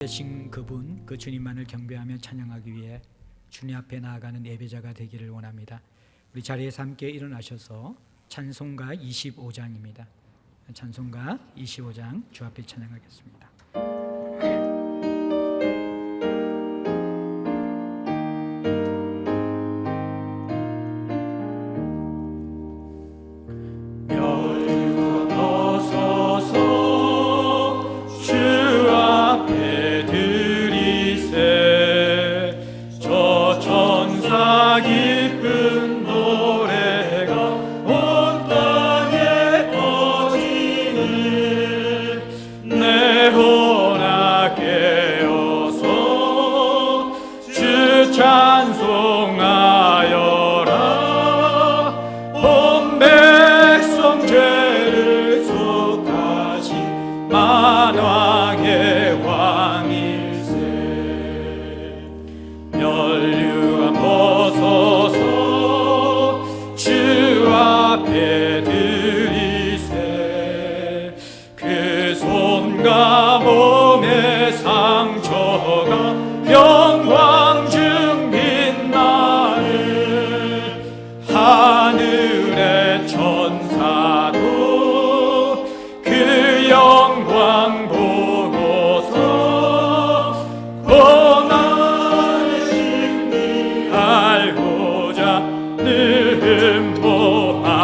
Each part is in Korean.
되신 그분, 그 주님만을 경배하며 찬양하기 위해 주님 앞에 나아가는 예배자가 되기를 원합니다. 우리 자리에서 함께 일어나셔서 찬송가 25장입니다. 찬송가 25장 주 앞에 찬양하겠습니다. 기쁜 노래가 온 땅에 퍼지는 내 혼아 깨어서 주 찬송하여라. 온 백성 죄를 속하신 만왕의 왕일세. 멸류관 벗어서 주 앞에 드리세. 그 손과 몸의 상처가 영광 중 빛나는 하늘의 천사도 그 영광 보고서 고난의 심리 알고자 늘 흠모하도다.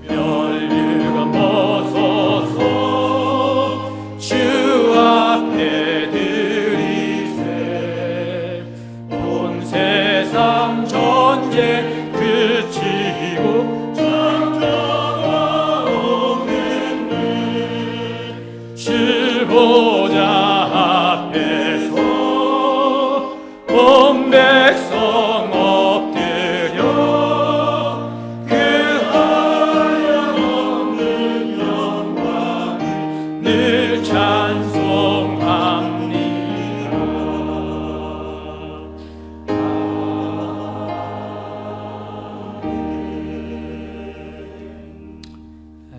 멸류관 벗어서 주 앞에 드리세. 온 세상 전쟁 그치고 장자가 없는 주 보좌 앞에서 온 백성 엎드려 그 한량없는 영광을 늘 찬송합니다.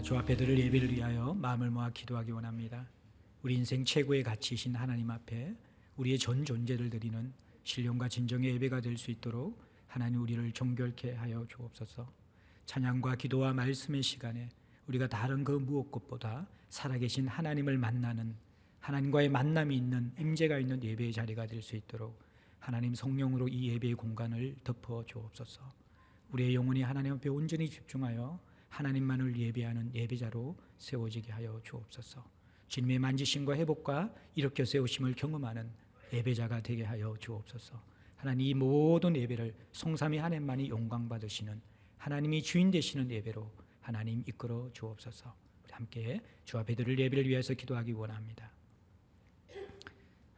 주 앞에 드릴 예배를 위하여 마음을 모아 기도하기 원합니다. 우리 인생 최고의 가치이신 하나님 앞에 우리의 전 존재를 드리는 신령과 진정의 예배가 될 수 있도록 하나님 우리를 정결케 하여 주옵소서. 찬양과 기도와 말씀의 시간에 우리가 다른 그 무엇것보다 살아계신 하나님을 만나는, 하나님과의 만남이 있는, 임재가 있는 예배의 자리가 될 수 있도록 하나님 성령으로 이 예배의 공간을 덮어 주옵소서. 우리의 영혼이 하나님 앞에 온전히 집중하여 하나님만을 예배하는 예배자로 세워지게 하여 주옵소서. 주님의 만지심과 회복과 일으켜 세우심을 경험하는 예배자가 되게 하여 주옵소서. 하나님 이 모든 예배를 성삼위 하나님만이 영광 받으시는, 하나님이 주인 되시는 예배로 하나님 이끌어 주옵소서. 우리 함께 주 앞에 드릴 예배를 위해서 기도하기 원합니다.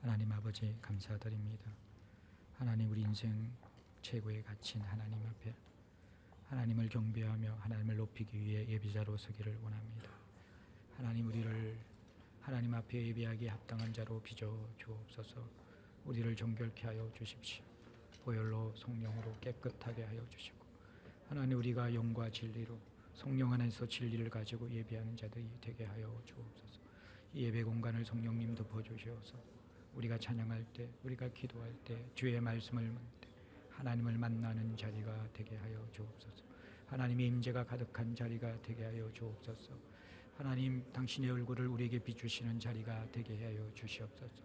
하나님 아버지 감사드립니다. 하나님 우리 인생 최고의 가치인 하나님 앞에 하나님을 경배하며 하나님을 높이기 위해 예배자로 서기를 원합니다. 하나님 우리를 하나님 앞에 예배하기에 합당한 자로 빚어 주옵소서. 우리를 정결케 하여 주십시오. 보혈로 성령으로 깨끗하게 하여 주시고 하나님 우리가 영과 진리로 성령 안에서 진리를 가지고 예배하는 자들이 되게 하여 주옵소서. 이 예배 공간을 성령님 덮어주시어서 우리가 찬양할 때, 우리가 기도할 때, 주의 말씀을 묻을 때 하나님을 만나는 자리가 되게 하여 주옵소서. 하나님의 임재가 가득한 자리가 되게 하여 주옵소서. 하나님 당신의 얼굴을 우리에게 비추시는 자리가 되게 하여 주시옵소서.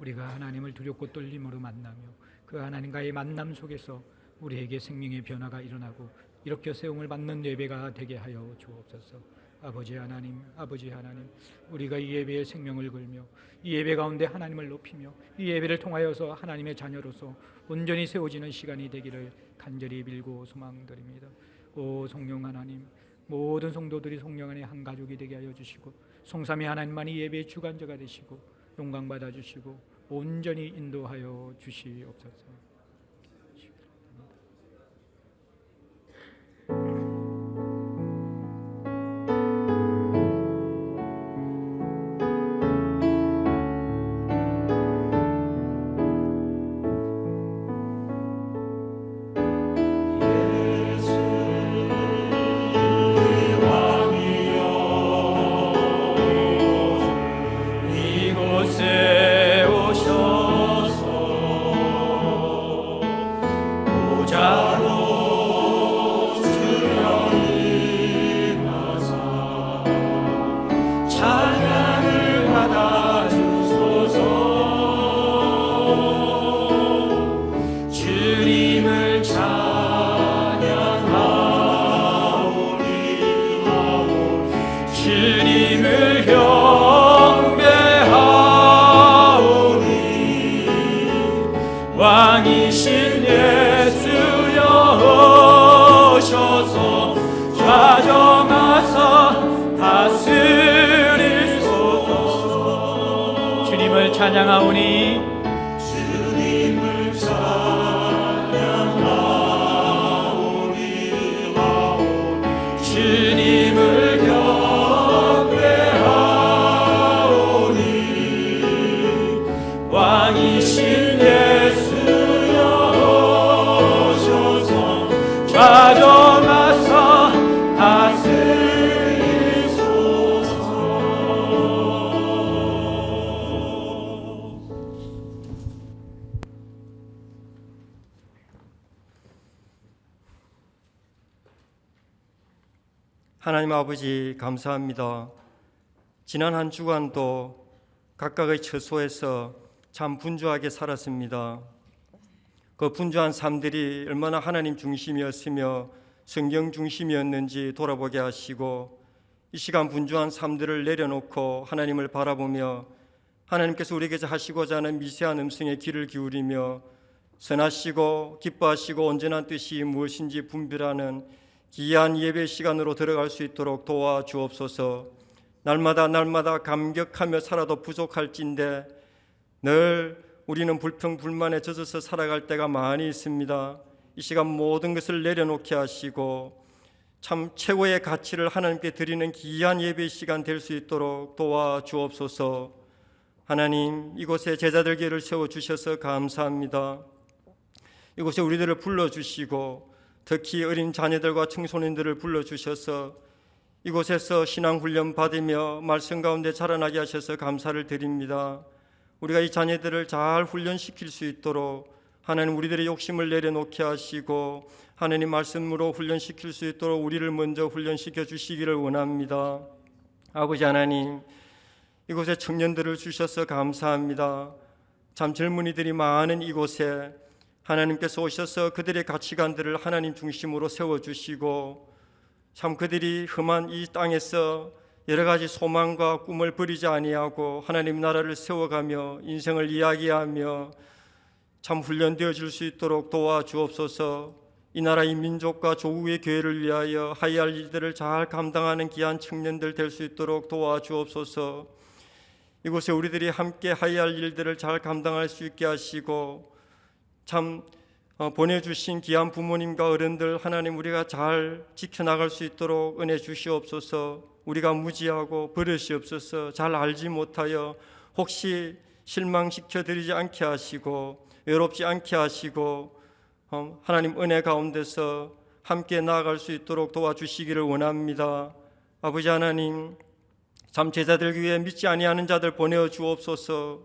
우리가 하나님을 두렵고 떨림으로 만나며 그 하나님과의 만남 속에서 우리에게 생명의 변화가 일어나고 이렇게 세움을 받는 예배가 되게 하여 주옵소서. 아버지 하나님, 아버지 하나님, 우리가 이 예배에 생명을 걸며 이 예배 가운데 하나님을 높이며 이 예배를 통하여서 하나님의 자녀로서 온전히 세워지는 시간이 되기를 간절히 빌고 소망드립니다. 오 성령 하나님, 모든 성도들이 성령 안에 한 가족이 되게 하여 주시고 성삼위 하나님만이 예배의 주관자가 되시고 영광 받아 주시고 온전히 인도하여 주시옵소서. 주님을 찬양하오니 주님을 찬양하오니 주님을 경배하오니 왕이신 예수여 오셔서 좌정하사 하나님 아버지 감사합니다. 지난 한 주간도 각각의 처소에서 참 분주하게 살았습니다. 그 분주한 삶들이 얼마나 하나님 중심이었으며 성경 중심이었는지 돌아보게 하시고, 이 시간 분주한 삶들을 내려놓고 하나님을 바라보며 하나님께서 우리에게 하시고자 하는 미세한 음성에 귀를 기울이며 선하시고 기뻐하시고 온전한 뜻이 무엇인지 분별하는 귀한 예배 시간으로 들어갈 수 있도록 도와주옵소서. 날마다 감격하며 살아도 부족할진데 늘 우리는 불평불만에 젖어서 살아갈 때가 많이 있습니다. 이 시간 모든 것을 내려놓게 하시고 참 최고의 가치를 하나님께 드리는 귀한 예배 시간 될 수 있도록 도와주옵소서. 하나님, 이곳에 제자들 교회를 세워주셔서 감사합니다. 이곳에 우리들을 불러주시고 특히 어린 자녀들과 청소년들을 불러주셔서 이곳에서 신앙훈련 받으며 말씀 가운데 자라나게 하셔서 감사를 드립니다. 우리가 이 자녀들을 잘 훈련시킬 수 있도록 하나님 우리들의 욕심을 내려놓게 하시고 하나님 말씀으로 훈련시킬 수 있도록 우리를 먼저 훈련시켜 주시기를 원합니다. 아버지 하나님, 이곳에 청년들을 주셔서 감사합니다. 참 젊은이들이 많은 이곳에 하나님께서 오셔서 그들의 가치관들을 하나님 중심으로 세워주시고 참 그들이 험한 이 땅에서 여러 가지 소망과 꿈을 버리지 아니하고 하나님 나라를 세워가며 인생을 이야기하며 참 훈련되어 줄 수 있도록 도와주옵소서. 이 나라 이 민족과 조국의 교회를 위하여 하여야 할 일들을 잘 감당하는 귀한 청년들 될 수 있도록 도와주옵소서. 이곳에 우리들이 함께 하여야 할 일들을 잘 감당할 수 있게 하시고 참 보내주신 귀한 부모님과 어른들 하나님 우리가 잘 지켜나갈 수 있도록 은혜 주시옵소서. 우리가 무지하고 버릇이 없어서 잘 알지 못하여 혹시 실망시켜드리지 않게 하시고 외롭지 않게 하시고 하나님 은혜 가운데서 함께 나아갈 수 있도록 도와주시기를 원합니다. 아버지 하나님, 참 제자들 교회에 믿지 아니하는 자들 보내어 주옵소서.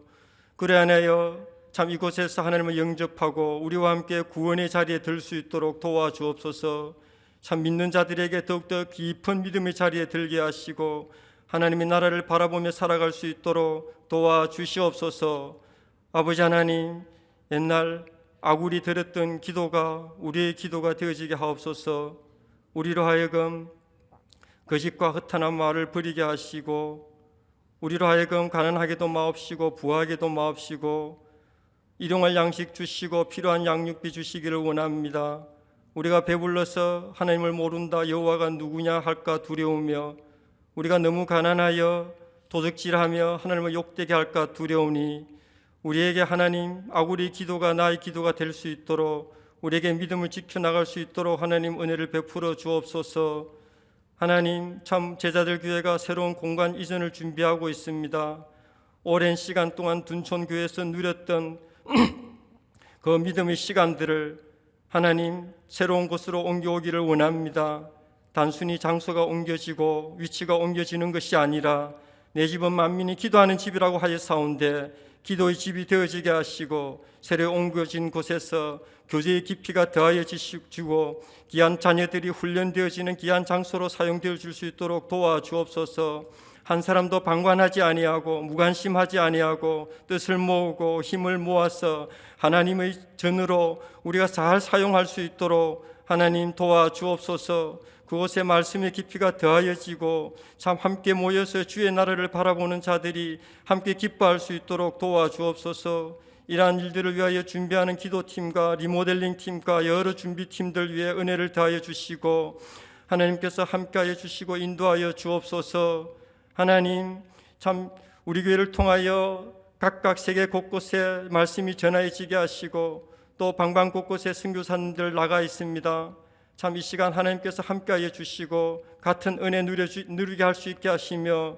그래 하여 참 이곳에서 하나님을 영접하고 우리와 함께 구원의 자리에 들 수 있도록 도와주옵소서. 참 믿는 자들에게 더욱더 깊은 믿음의 자리에 들게 하시고 하나님의 나라를 바라보며 살아갈 수 있도록 도와주시옵소서. 아버지 하나님, 옛날 아굴이 들었던 기도가 우리의 기도가 되어지게 하옵소서. 우리로 하여금 거짓과 허탄한 말을 버리게 하시고 우리로 하여금 가난하게도 마옵시고 부하게도 마옵시고 일용할 양식 주시고 필요한 양육비 주시기를 원합니다. 우리가 배불러서 하나님을 모른다 여호와가 누구냐 할까 두려우며 우리가 너무 가난하여 도적질하며 하나님을 욕되게 할까 두려우니 우리에게 하나님 아구리 기도가 나의 기도가 될 수 있도록 우리에게 믿음을 지켜나갈 수 있도록 하나님 은혜를 베풀어 주옵소서. 하나님, 참 제자들 교회가 새로운 공간 이전을 준비하고 있습니다. 오랜 시간 동안 둔촌교회에서 누렸던 그 믿음의 시간들을 하나님 새로운 곳으로 옮겨오기를 원합니다. 단순히 장소가 옮겨지고 위치가 옮겨지는 것이 아니라 내 집은 만민이 기도하는 집이라고 하였사온데 기도의 집이 되어지게 하시고 새로 옮겨진 곳에서 교제의 깊이가 더하여지시고 귀한 자녀들이 훈련되어지는 귀한 장소로 사용되어 줄 수 있도록 도와주옵소서. 한 사람도 방관하지 아니하고 무관심하지 아니하고 뜻을 모으고 힘을 모아서 하나님의 전으로 우리가 잘 사용할 수 있도록 하나님 도와주옵소서. 그곳에 말씀의 깊이가 더하여지고 참 함께 모여서 주의 나라를 바라보는 자들이 함께 기뻐할 수 있도록 도와주옵소서. 이러한 일들을 위하여 준비하는 기도팀과 리모델링 팀과 여러 준비팀들 위해 은혜를 더하여 주시고 하나님께서 함께하여 주시고 인도하여 주옵소서. 하나님, 참 우리 교회를 통하여 각각 세계 곳곳에 말씀이 전해지게 하시고 또 방방 곳곳에 선교사님들 나가 있습니다. 참 이 시간 하나님께서 함께하여 주시고 같은 은혜 누리게 할 수 있게 하시며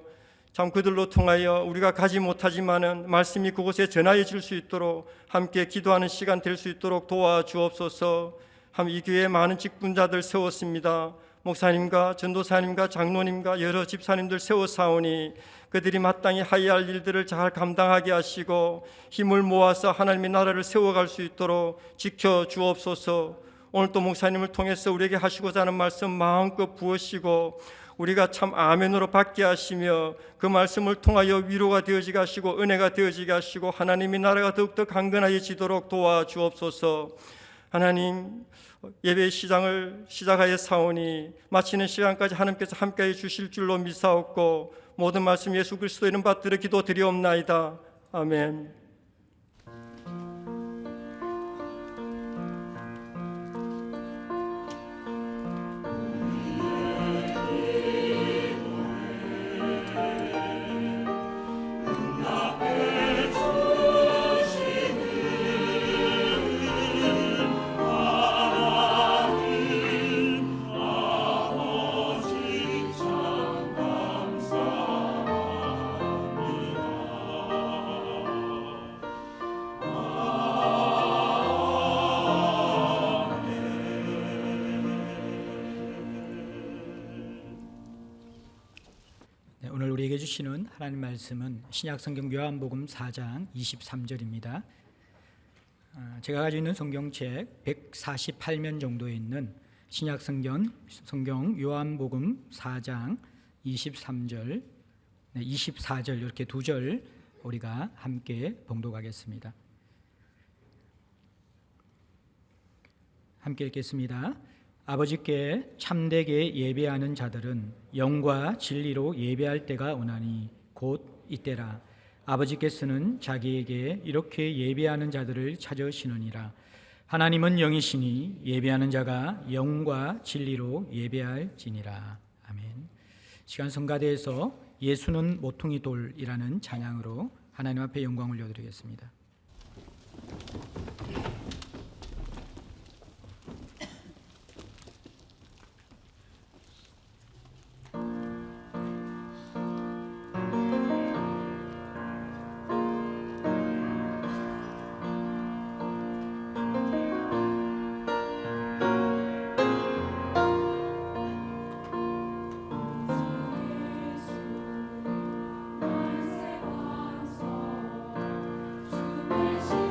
참 그들로 통하여 우리가 가지 못하지만은 말씀이 그곳에 전하여질 수 있도록 함께 기도하는 시간 될 수 있도록 도와주옵소서. 이 교회에 많은 직분자들 세웠습니다. 목사님과 전도사님과 장로님과 여러 집사님들 세워사오니 그들이 마땅히 하여야 할 일들을 잘 감당하게 하시고 힘을 모아서 하나님의 나라를 세워갈 수 있도록 지켜주옵소서. 오늘 또 목사님을 통해서 우리에게 하시고자 하는 말씀 마음껏 부으시고 우리가 참 아멘으로 받게 하시며 그 말씀을 통하여 위로가 되어지게 하시고 은혜가 되어지게 하시고 하나님의 나라가 더욱더 강건해지도록 도와주옵소서. 하나님, 예배 시장을 시작하여 사오니 마치는 시간까지 하나님께서 함께해 주실 줄로 믿사옵고 모든 말씀 예수 그리스도 이름 받들어 기도드리옵나이다. 아멘. 오늘 우리에게 주시는 하나님 말씀은 신약성경 요한복음 4장 23절입니다. 제가 가지고 있는 성경책 148면 정도에 있는 신약성경 요한복음 4장 23절, 24절 이렇게 두 절 우리가 함께 봉독하겠습니다. 함께 읽겠습니다. 아버지께 참되게 예배하는 자들은 영과 진리로 예배할 때가 오나니 곧 이때라. 아버지께서는 자기에게 이렇게 예배하는 자들을 찾으시느니라. 하나님은 영이시니 예배하는 자가 영과 진리로 예배할지니라. 아멘. 시간 성가대에서 예수는 모퉁이 돌이라는 찬양으로 하나님 앞에 영광 올려드리겠습니다. 주의 시야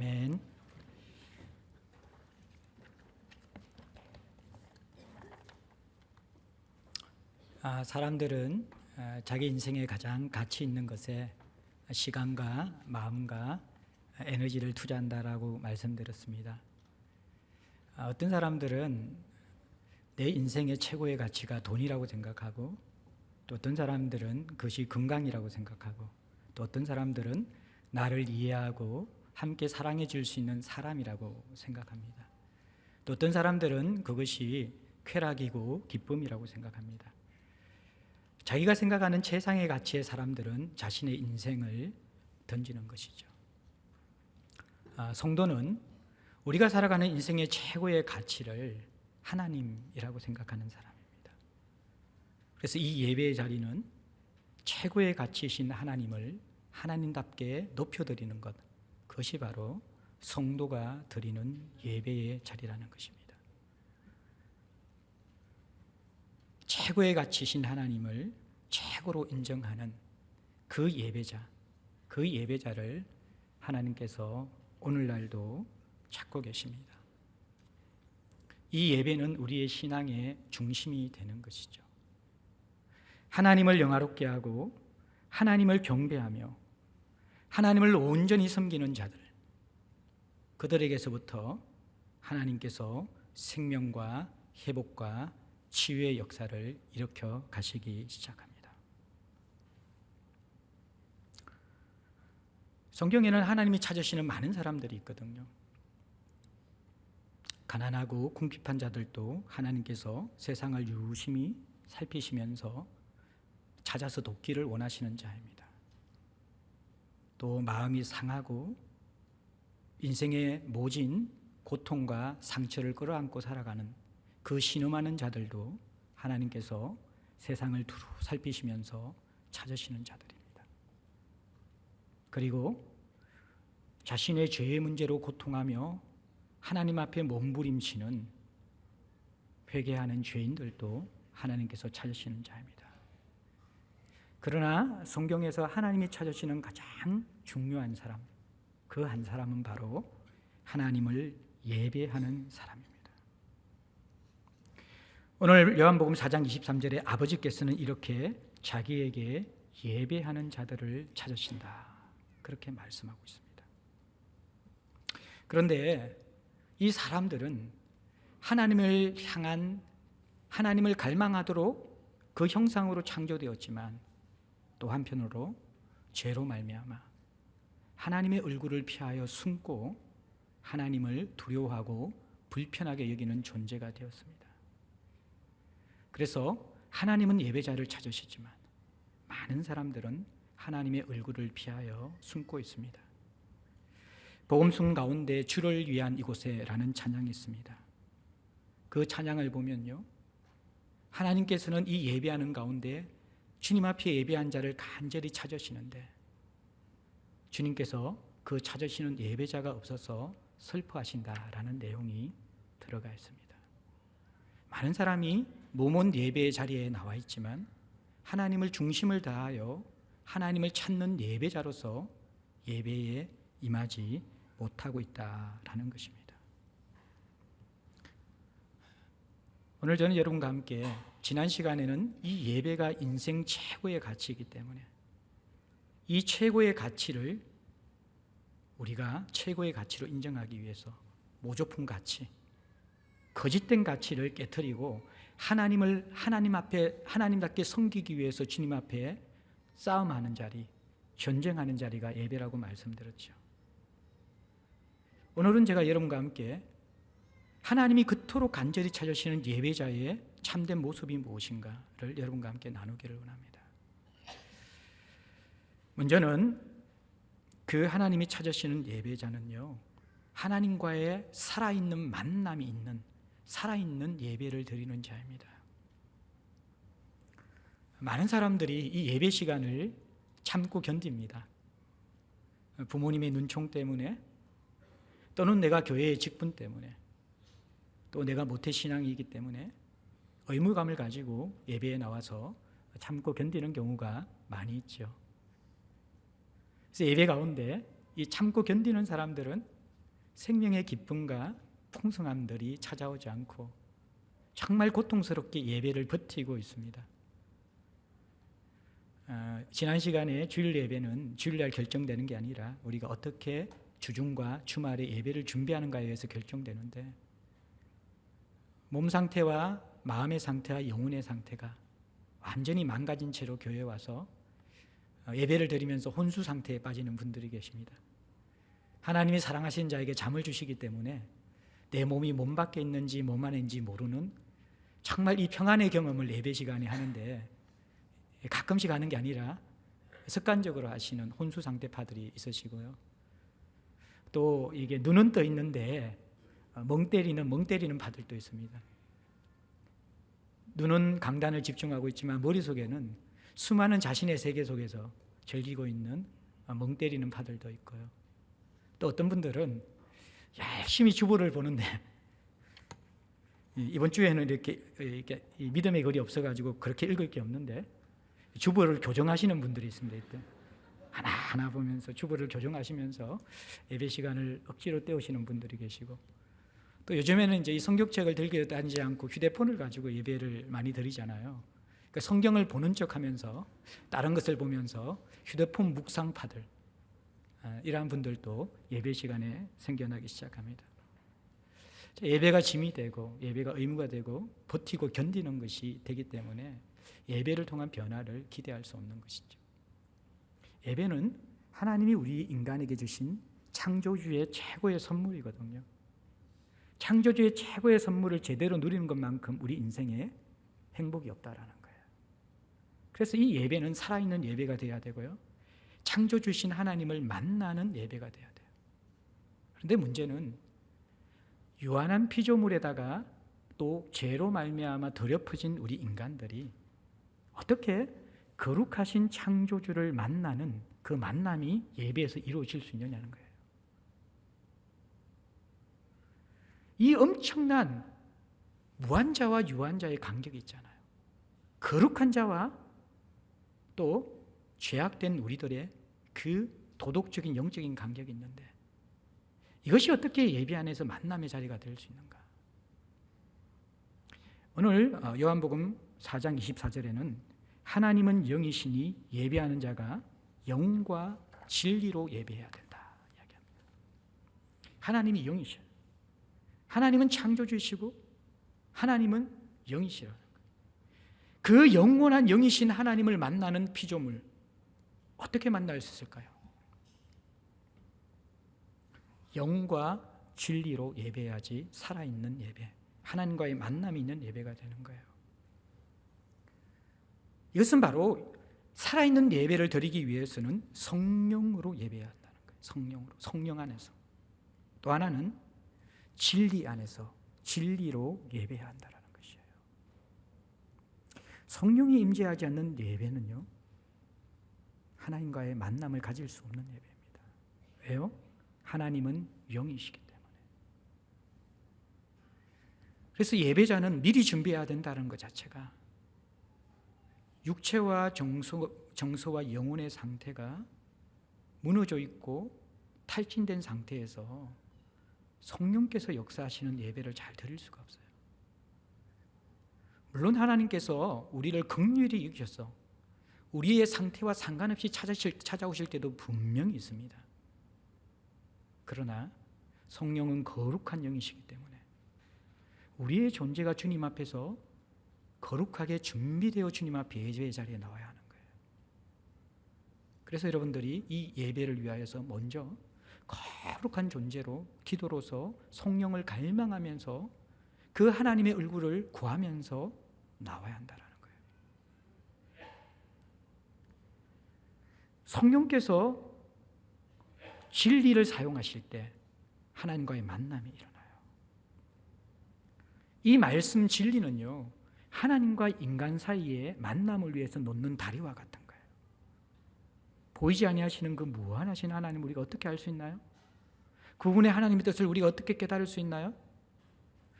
아멘. 사람들은 자기 인생에 가장 가치 있는 것에 시간과 마음과 에너지를 투자한다라고 말씀드렸습니다. 어떤 사람들은 내 인생의 최고의 가치가 돈이라고 생각하고, 또 어떤 사람들은 그것이 건강이라고 생각하고, 또 어떤 사람들은 나를 이해하고 함께 사랑해 줄 수 있는 사람이라고 생각합니다. 또 어떤 사람들은 그것이 쾌락이고 기쁨이라고 생각합니다. 자기가 생각하는 최상의 가치의 사람들은 자신의 인생을 던지는 것이죠. 성도는 우리가 살아가는 인생의 최고의 가치를 하나님이라고 생각하는 사람입니다. 그래서 이 예배의 자리는 최고의 가치이신 하나님을 하나님답게 높여드리는 것, 그것이 바로 성도가 드리는 예배의 자리라는 것입니다. 최고의 가치이신 하나님을 최고로 인정하는 그 예배자를 하나님께서 오늘날도 찾고 계십니다. 이 예배는 우리의 신앙의 중심이 되는 것이죠. 하나님을 영화롭게 하고 하나님을 경배하며 하나님을 온전히 섬기는 자들, 그들에게서부터 하나님께서 생명과 회복과 치유의 역사를 일으켜 가시기 시작합니다. 성경에는 하나님이 찾으시는 많은 사람들이 있거든요. 가난하고 궁핍한 자들도 하나님께서 세상을 유심히 살피시면서 찾아서 돕기를 원하시는 자입니다. 또 마음이 상하고 인생의 모진 고통과 상처를 끌어안고 살아가는 그 신음하는 자들도 하나님께서 세상을 두루 살피시면서 찾으시는 자들입니다. 그리고 자신의 죄의 문제로 고통하며 하나님 앞에 몸부림치는 회개하는 죄인들도 하나님께서 찾으시는 자입니다. 그러나 성경에서 하나님이 찾으시는 가장 중요한 사람, 그 한 사람은 바로 하나님을 예배하는 사람입니다. 오늘 요한복음 4장 23절에 아버지께서는 이렇게 자기에게 예배하는 자들을 찾으신다, 그렇게 말씀하고 있습니다. 그런데 이 사람들은 하나님을 향한, 하나님을 갈망하도록 그 형상으로 창조되었지만 또 한편으로 죄로 말미암아 하나님의 얼굴을 피하여 숨고 하나님을 두려워하고 불편하게 여기는 존재가 되었습니다. 그래서 하나님은 예배자를 찾으시지만 많은 사람들은 하나님의 얼굴을 피하여 숨고 있습니다. 복음송 가운데 주를 위한 이곳에라는 찬양이 있습니다. 그 찬양을 보면요, 하나님께서는 이 예배하는 가운데 주님 앞에 예배한 자를 간절히 찾으시는데 주님께서 그 찾으시는 예배자가 없어서 슬퍼하신다라는 내용이 들어가 있습니다. 많은 사람이 모몬 예배의 자리에 나와 있지만 하나님을 중심을 다하여 하나님을 찾는 예배자로서 예배에 임하지 못하고 있다라는 것입니다. 오늘 저는 여러분과 함께 지난 시간에는 이 예배가 인생 최고의 가치이기 때문에 이 최고의 가치를 우리가 최고의 가치로 인정하기 위해서 모조품 가치, 거짓된 가치를 깨트리고 하나님을 하나님 앞에 하나님답게 섬기기 위해서 주님 앞에 싸움하는 자리, 전쟁하는 자리가 예배라고 말씀드렸죠. 오늘은 제가 여러분과 함께 하나님이 그토록 간절히 찾으시는 예배자의 참된 모습이 무엇인가를 여러분과 함께 나누기를 원합니다. 먼저는 그 하나님이 찾으시는 예배자는요, 하나님과의 살아있는 만남이 있는 살아있는 예배를 드리는 자입니다. 많은 사람들이 이 예배 시간을 참고 견딥니다. 부모님의 눈총 때문에, 또는 내가 교회의 직분 때문에, 또 내가 모태신앙이기 때문에 의무감을 가지고 예배에 나와서 참고 견디는 경우가 많이 있죠. 그래서 예배 가운데 이 참고 견디는 사람들은 생명의 기쁨과 풍성함들이 찾아오지 않고 정말 고통스럽게 예배를 버티고 있습니다. 지난 시간에 주일 예배는 주일날 결정되는 게 아니라 우리가 어떻게 주중과 주말에 예배를 준비하는가에 의해서 결정되는데, 몸 상태와 마음의 상태와 영혼의 상태가 완전히 망가진 채로 교회에 와서 예배를 드리면서 혼수 상태에 빠지는 분들이 계십니다. 하나님이 사랑하시는 자에게 잠을 주시기 때문에 내 몸이 몸 밖에 있는지 몸 안에 있는지 모르는 정말 이 평안의 경험을 예배 시간에 하는데, 가끔씩 하는 게 아니라 습관적으로 하시는 혼수 상태파들이 있으시고요. 또 이게 눈은 떠 있는데 멍 때리는 파들도 있습니다. 눈은 강단을 집중하고 있지만 머릿속에는 수많은 자신의 세계 속에서 즐기고 있는 멍 때리는 파들도 있고요. 또 어떤 분들은 열심히 주보를 보는데, 이번 주에는 이렇게 믿음의 글이 없어가지고 그렇게 읽을 게 없는데 주보를 교정하시는 분들이 있습니다. 이때 하나하나 보면서 주보를 교정하시면서 예배 시간을 억지로 때우시는 분들이 계시고, 또 요즘에는 이제 이 성경책을 들고 다니지 않고 휴대폰을 가지고 예배를 많이 드리잖아요. 그러니까 성경을 보는 척하면서 다른 것을 보면서 휴대폰 묵상파들, 이러한 분들도 예배 시간에 생겨나기 시작합니다. 예배가 짐이 되고 예배가 의무가 되고 버티고 견디는 것이 되기 때문에 예배를 통한 변화를 기대할 수 없는 것이죠. 예배는 하나님이 우리 인간에게 주신 창조주의 최고의 선물이거든요. 창조주의 최고의 선물을 제대로 누리는 것만큼 우리 인생에 행복이 없다라는 거예요. 그래서 이 예배는 살아있는 예배가 되어야 되고요, 창조주신 하나님을 만나는 예배가 되어야 돼요. 그런데 문제는 유한한 피조물에다가 또 죄로 말미암아 더럽혀진 우리 인간들이 어떻게 거룩하신 창조주를 만나는 그 만남이 예배에서 이루어질 수 있느냐는 거예요. 이 엄청난 무한자와 유한자의 간격이 있잖아요. 거룩한 자와 또 죄악된 우리들의 그 도덕적인 영적인 간격이 있는데, 이것이 어떻게 예배 안에서 만남의 자리가 될 수 있는가? 오늘 요한복음 4장 24절에는 하나님은 영이시니 예배하는 자가 영과 진리로 예배해야 된다 이야기합니다. 하나님이 영이셔요. 하나님은 창조주이시고 하나님은 영이시라는 거예요. 그 영원한 영이신 하나님을 만나는 피조물, 어떻게 만날 수 있을까요? 영과 진리로 예배해야지 살아있는 예배, 하나님과의 만남이 있는 예배가 되는 거예요. 이것은 바로 살아있는 예배를 드리기 위해서는 성령으로 예배해야 한다는 거예요. 성령으로, 성령 안에서. 또 하나는 진리 안에서 진리로 예배해야 한다는 것이에요. 성령이 임재하지 않는 예배는요, 하나님과의 만남을 가질 수 없는 예배입니다. 왜요? 하나님은 영이시기 때문에. 그래서 예배자는 미리 준비해야 된다는 것 자체가 육체와 정서와 영혼의 상태가 무너져 있고 탈진된 상태에서 성령께서 역사하시는 예배를 잘 드릴 수가 없어요. 물론 하나님께서 우리를 긍휼히 여기셔서 우리의 상태와 상관없이 찾아오실 때도 분명히 있습니다. 그러나 성령은 거룩한 영이시기 때문에 우리의 존재가 주님 앞에서 거룩하게 준비되어 주님 앞에 예배의 자리에 나와야 하는 거예요. 그래서 여러분들이 이 예배를 위하여서 먼저 거룩한 존재로 기도로서 성령을 갈망하면서 그 하나님의 얼굴을 구하면서 나와야 한다는 거예요. 성령께서 진리를 사용하실 때 하나님과의 만남이 일어나요. 이 말씀 진리는요, 하나님과 인간 사이의 만남을 위해서 놓는 다리와 같은 거예요. 보이지 아니하시는 그 무한하신 하나님을 우리가 어떻게 알 수 있나요? 그분의 하나님의 뜻을 우리가 어떻게 깨달을 수 있나요?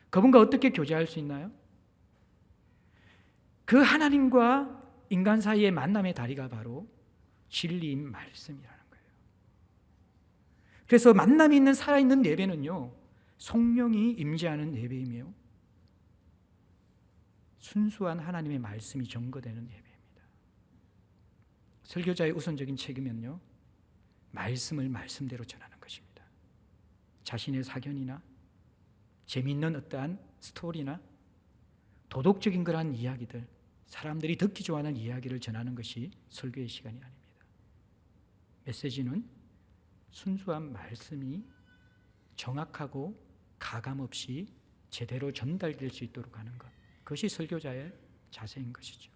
그분과 어떻게 교제할 수 있나요? 그 하나님과 인간 사이의 만남의 다리가 바로 진리인 말씀이라는 거예요. 그래서 만남이 있는 살아있는 예배는요, 성령이 임재하는 예배이며 순수한 하나님의 말씀이 전거되는 예배입니다. 설교자의 우선적인 책임은요, 말씀을 말씀대로 전하는 것입니다. 자신의 사견이나 재미있는 어떠한 스토리나 도덕적인 그러한 이야기들, 사람들이 듣기 좋아하는 이야기를 전하는 것이 설교의 시간이 아닙니다. 메시지는 순수한 말씀이 정확하고 가감없이 제대로 전달될 수 있도록 하는 것, 그것이 설교자의 자세인 것이죠.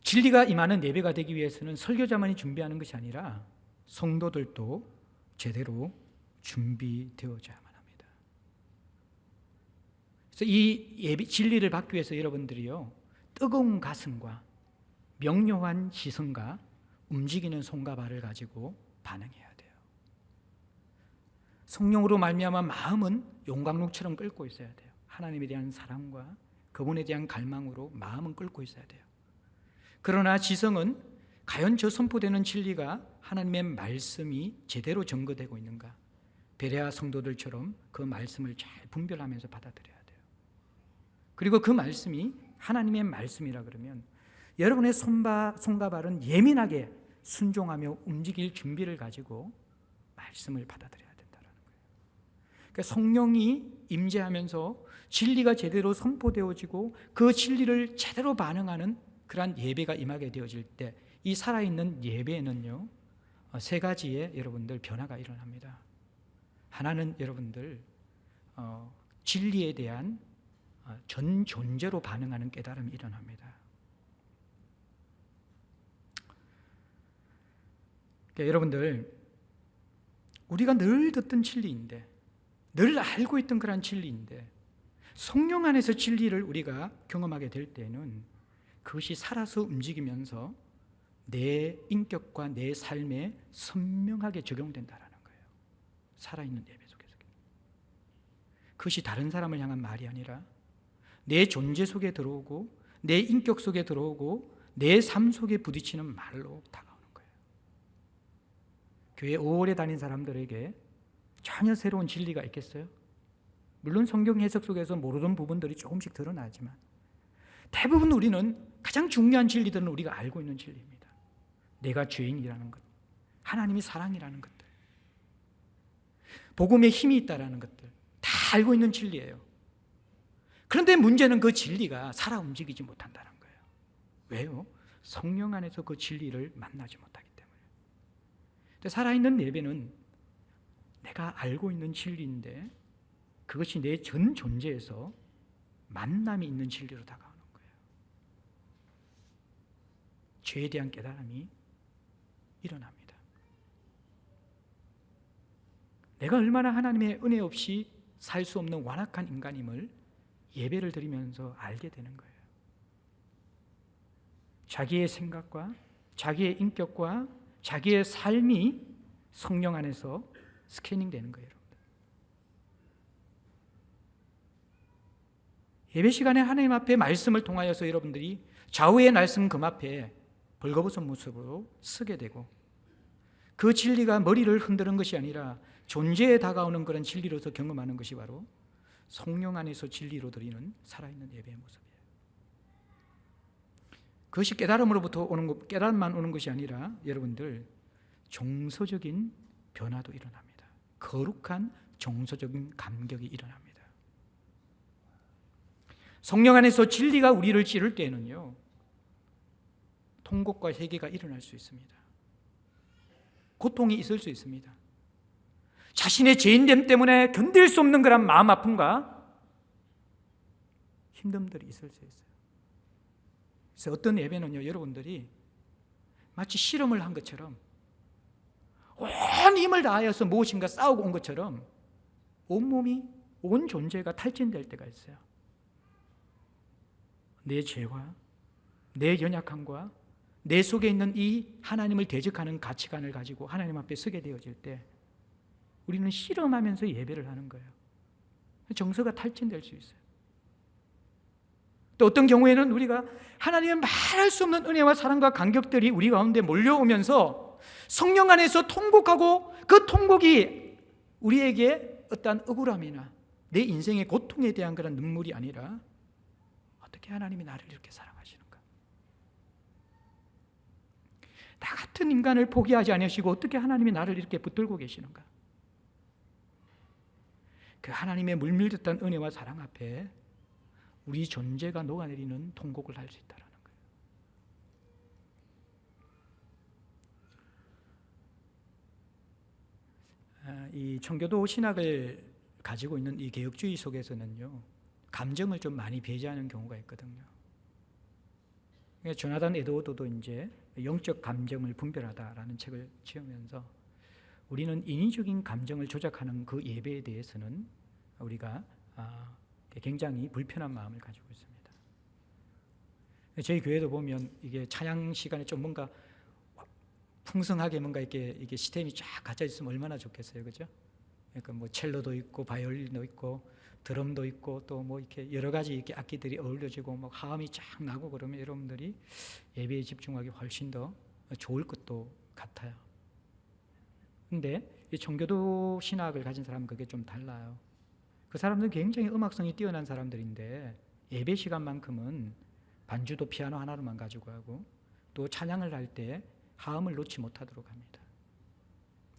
진리가 임하는 예배가 되기 위해서는 설교자만이 준비하는 것이 아니라 성도들도 제대로 준비되어야만 합니다. 그래서 이 예배 진리를 받기 위해서 여러분들이요, 뜨거운 가슴과 명료한 시선과 움직이는 손과 발을 가지고 반응해야 돼요. 성령으로 말미암아 마음은 용광로처럼 끓고 있어야 돼요. 하나님에 대한 사랑과 그분에 대한 갈망으로 마음은 끓고 있어야 돼요. 그러나 지성은 과연 저 선포되는 진리가 하나님의 말씀이 제대로 전거되고 있는가, 베레아 성도들처럼 그 말씀을 잘 분별하면서 받아들여야 돼요. 그리고 그 말씀이 하나님의 말씀이라 그러면 여러분의 손과 발은 예민하게 순종하며 움직일 준비를 가지고 말씀을 받아들여야 된다는 거예요. 그러니까 성령이 임재하면서 진리가 제대로 선포되어지고 그 진리를 제대로 반응하는 그러한 예배가 임하게 되어질 때 이 살아있는 예배에는요, 세 가지의 여러분들 변화가 일어납니다. 하나는 여러분들 진리에 대한 전 존재로 반응하는 깨달음이 일어납니다. 그러니까 여러분들, 우리가 늘 듣던 진리인데, 늘 알고 있던 그런 진리인데 성령 안에서 진리를 우리가 경험하게 될 때는 그것이 살아서 움직이면서 내 인격과 내 삶에 선명하게 적용된다는 거예요. 살아있는 예배 속에서. 그것이 다른 사람을 향한 말이 아니라 내 존재 속에 들어오고 내 인격 속에 들어오고 내 삶 속에 부딪히는 말로 다가오는 거예요. 교회 오래 다닌 사람들에게 전혀 새로운 진리가 있겠어요? 물론 성경 해석 속에서 모르던 부분들이 조금씩 드러나지만 대부분 우리는 가장 중요한 진리들은 우리가 알고 있는 진리입니다. 내가 죄인이라는 것, 하나님이 사랑이라는 것들, 복음에 힘이 있다라는 것들 다 알고 있는 진리예요. 그런데 문제는 그 진리가 살아 움직이지 못한다는 거예요. 왜요? 성령 안에서 그 진리를 만나지 못하기 때문에. 근데 살아있는 예배는 내가 알고 있는 진리인데 그것이 내 전 존재에서 만남이 있는 진리로 다가오는 거예요. 죄에 대한 깨달음이 일어납니다. 내가 얼마나 하나님의 은혜 없이 살 수 없는 완악한 인간임을 예배를 드리면서 알게 되는 거예요. 자기의 생각과 자기의 인격과 자기의 삶이 성령 안에서 스캐닝 되는 거예요. 여러분들. 예배 시간에 하나님 앞에 말씀을 통하여서 여러분들이 좌우의 날선 금 앞에 벌거벗은 모습으로 서게 되고 그 진리가 머리를 흔드는 것이 아니라 존재에 다가오는 그런 진리로서 경험하는 것이 바로 성령 안에서 진리로 드리는 살아있는 예배의 모습이에요. 그것이 깨달음으로부터 오는 것, 깨달음만 오는 것이 아니라 여러분들 정서적인 변화도 일어납니다. 거룩한 정서적인 감격이 일어납니다. 성령 안에서 진리가 우리를 찌를 때는요, 통곡과 회개가 일어날 수 있습니다. 고통이 있을 수 있습니다. 자신의 죄인됨 때문에 견딜 수 없는 그런 마음 아픔과 힘듦들이 있을 수 있어요. 그래서 어떤 예배는요, 여러분들이 마치 실험을 한 것처럼 온 힘을 다하여서 무엇인가 싸우고 온 것처럼 온몸이, 온 존재가 탈진될 때가 있어요. 내 죄와 내 연약함과 내 속에 있는 이 하나님을 대적하는 가치관을 가지고 하나님 앞에 서게 되어질 때 우리는 실험하면서 예배를 하는 거예요. 정서가 탈진될 수 있어요. 또 어떤 경우에는 우리가 하나님의 말할 수 없는 은혜와 사랑과 감격들이 우리 가운데 몰려오면서 성령 안에서 통곡하고 그 통곡이 우리에게 어떠한 억울함이나 내 인생의 고통에 대한 그런 눈물이 아니라 어떻게 하나님이 나를 이렇게 사랑하시는가? 나 같은 인간을 포기하지 않으시고 어떻게 하나님이 나를 이렇게 붙들고 계시는가? 그 하나님의 물밀듯한 은혜와 사랑 앞에 우리 존재가 녹아내리는 통곡을 할 수 있다는 거예요. 이 청교도 신학을 가지고 있는 이 개혁주의 속에서는요, 감정을 좀 많이 배제하는 경우가 있거든요. 조나단 에드워드도 이제 영적 감정을 분별하다라는 책을 지으면서 우리는 인위적인 감정을 조작하는 그 예배에 대해서는 우리가 굉장히 불편한 마음을 가지고 있습니다. 저희 교회도 보면 이게 찬양 시간에 좀 뭔가 풍성하게 뭔가 이게 시스템이 쫙 갖춰 있으면 얼마나 좋겠어요, 그죠? 그러니까 뭐 첼로도 있고 바이올린도 있고 드럼도 있고 또 뭐 이렇게 여러 가지 이렇게 악기들이 어울려지고 막 화음이 쫙 나고 그러면 여러분들이 예배에 집중하기 훨씬 더 좋을 것도 같아요. 근데 이 청교도 신학을 가진 사람은 그게 좀 달라요. 그 사람들은 굉장히 음악성이 뛰어난 사람들인데 예배 시간만큼은 반주도 피아노 하나로만 가지고 하고 또 찬양을 할 때 하음을 놓지 못하도록 합니다.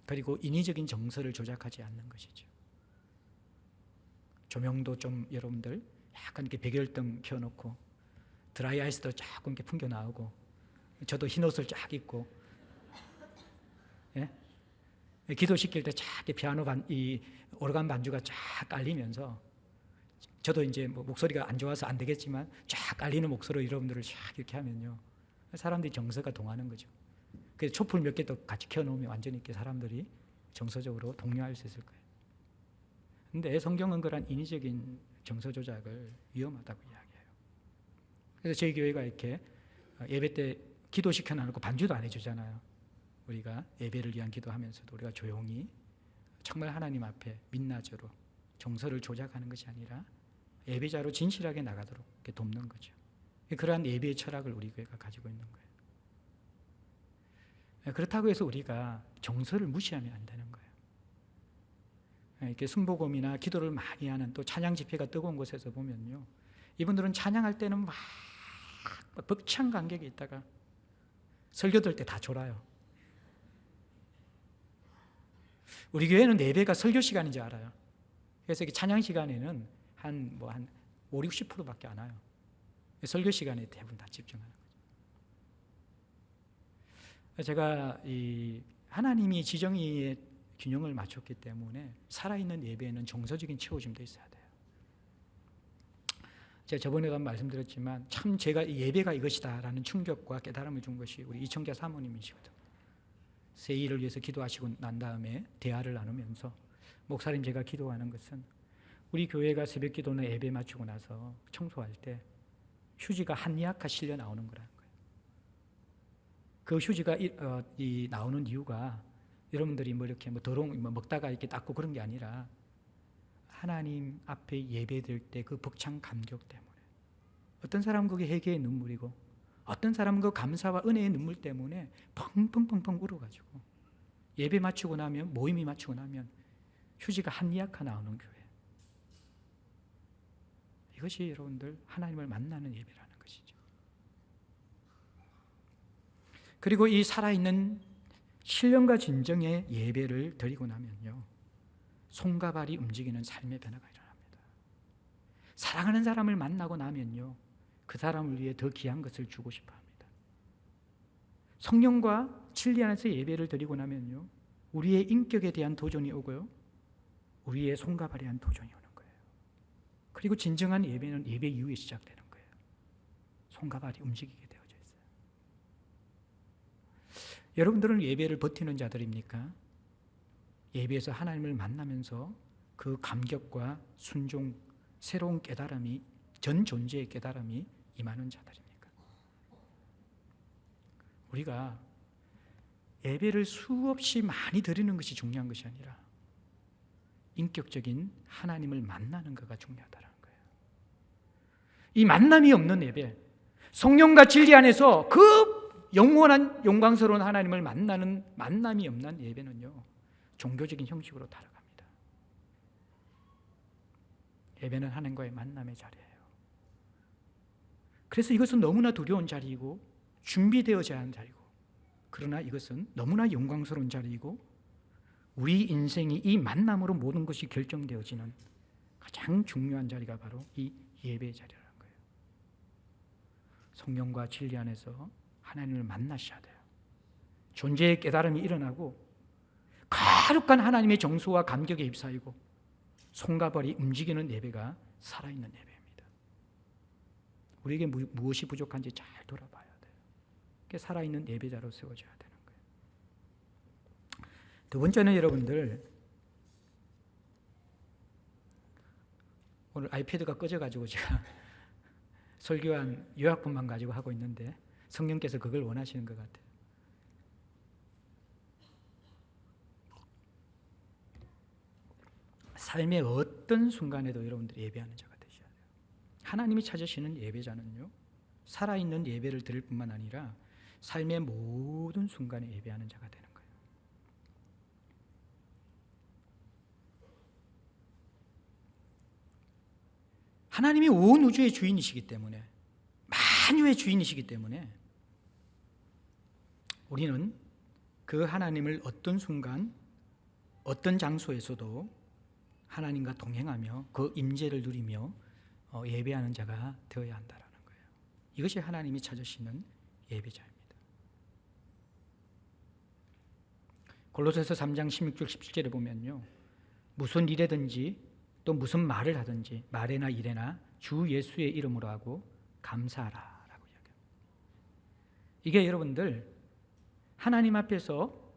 그리고 인위적인 정서를 조작하지 않는 것이죠. 조명도 좀 여러분들 약간 이렇게 백열등 켜놓고 드라이 아이스도 조금 이렇게 풍겨 나오고 저도 흰 옷을 쫙 입고 예? 기도시킬 때 쫙 피아노 이 오르간 반주가 쫙 깔리면서 저도 이제 뭐 목소리가 안 좋아서 안 되겠지만 쫙 깔리는 목소리로 여러분들을 쫙 이렇게 하면요 사람들이 정서가 동하는 거죠. 그래서 촛불 몇 개 더 같이 켜놓으면 완전히 이렇게 사람들이 정서적으로 동요할 수 있을 거예요. 근데 성경은 그런 인위적인 정서 조작을 위험하다고 이야기해요. 그래서 저희 교회가 이렇게 예배 때 기도시켜 놔놓고 반주도 안 해주잖아요. 우리가 예배를 위한 기도하면서도 우리가 조용히 정말 하나님 앞에 민낯으로 정서를 조작하는 것이 아니라 예배자로 진실하게 나가도록 이렇게 돕는 거죠. 그러한 예배의 철학을 우리 교회가 가지고 있는 거예요. 그렇다고 해서 우리가 정서를 무시하면 안 되는 거예요. 이렇게 순복음이나 기도를 많이 하는 또 찬양 집회가 뜨거운 곳에서 보면요, 이분들은 찬양할 때는 막 벅찬 간격이 있다가 설교 들 때 다 졸아요. 우리 교회는 예배가 설교 시간인 줄 알아요. 그래서 찬양 시간에는 한 5, 60%밖에 안 와요. 설교 시간에 대부분 다 집중하는 거죠. 제가 이 하나님이 지정의의 균형을 맞췄기 때문에 살아있는 예배에는 정서적인 채워짐도 있어야 돼요. 제가 저번에도 한번 말씀드렸지만 참 제가 이 예배가 이것이다라는 충격과 깨달음을 준 것이 우리 이청자 사모님이시거든요. 세일을 위해서 기도하시고 난 다음에 대화를 나누면서 목사님 제가 기도하는 것은 우리 교회가 새벽 기도나 예배 마치고 나서 청소할 때 휴지가 한 야카 실려 나오는 거라는 거예요. 그 휴지가 나오는 이유가 여러분들이 뭐 이렇게 더러운 먹다가 이렇게 닦고 그런 게 아니라 하나님 앞에 예배될 때 그 벅찬 감격 때문에 어떤 사람은 그게 회개의 눈물이고 어떤 사람은 그 감사와 은혜의 눈물 때문에 펑펑펑펑 울어가지고 예배 마치고 나면 모임이 마치고 나면 휴지가 한 야카 나오는 교회. 이것이 여러분들 하나님을 만나는 예배라는 것이죠. 그리고 이 살아있는 신령과 진정의 예배를 드리고 나면요, 손과 발이 움직이는 삶의 변화가 일어납니다. 사랑하는 사람을 만나고 나면요, 그 사람을 위해 더 귀한 것을 주고 싶어 합니다. 성령과 진리 안에서 예배를 드리고 나면요, 우리의 인격에 대한 도전이 오고요, 우리의 손과 발에 대한 도전이 오는 거예요. 그리고 진정한 예배는 예배 이후에 시작되는 거예요. 손과 발이 움직이게 되어져 있어요. 여러분들은 예배를 버티는 자들입니까? 예배에서 하나님을 만나면서 그 감격과 순종, 새로운 깨달음이, 전 존재의 깨달음이 임하는 자들입니까? 우리가 예배를 수없이 많이 드리는 것이 중요한 것이 아니라 인격적인 하나님을 만나는 것가 중요하다는 거예요. 이 만남이 없는 예배, 성령과 진리 안에서 그 영원한 영광스러운 하나님을 만나는 만남이 없는 예배는요, 종교적인 형식으로 타락합니다. 예배는 하나님과의 만남의 자리예요. 그래서 이것은 너무나 두려운 자리이고 준비되어져야 하는 자리고, 그러나 이것은 너무나 영광스러운 자리이고 우리 인생이 이 만남으로 모든 것이 결정되어지는 가장 중요한 자리가 바로 이 예배의 자리라는 거예요. 성령과 진리 안에서 하나님을 만나셔야 돼요. 존재의 깨달음이 일어나고 거룩한 하나님의 정수와 감격에 휩싸이고 손과 발이 움직이는 예배가 살아있는 예배입니다. 우리에게 무엇이 부족한지 잘 돌아봐야 돼요. 그게 살아있는 예배자로 세워져야 되는 거예요. 두 번째는 여러분들, 오늘 아이패드가 꺼져가지고 제가 설교한 요약본만 가지고 하고 있는데 성령께서 그걸 원하시는 것 같아요. 삶의 어떤 순간에도 여러분들이 예배하는 자가 되셔야 돼요. 하나님이 찾으시는 예배자는요, 살아있는 예배를 드릴 뿐만 아니라 삶의 모든 순간에 예배하는 자가 되는 거예요. 하나님이 온 우주의 주인이시기 때문에, 만유의 주인이시기 때문에 우리는 그 하나님을 어떤 순간, 어떤 장소에서도 하나님과 동행하며 그 임재를 누리며 예배하는 자가 되어야 한다는 거예요. 이것이 하나님이 찾으시는 예배자입니다. 골로새서 3장 16절 17절에 보면요, 무슨 일에든지 또 무슨 말을 하든지 말에나 일에나 주 예수의 이름으로 하고 감사하라 라고 이야기합니다. 이게 여러분들 하나님 앞에서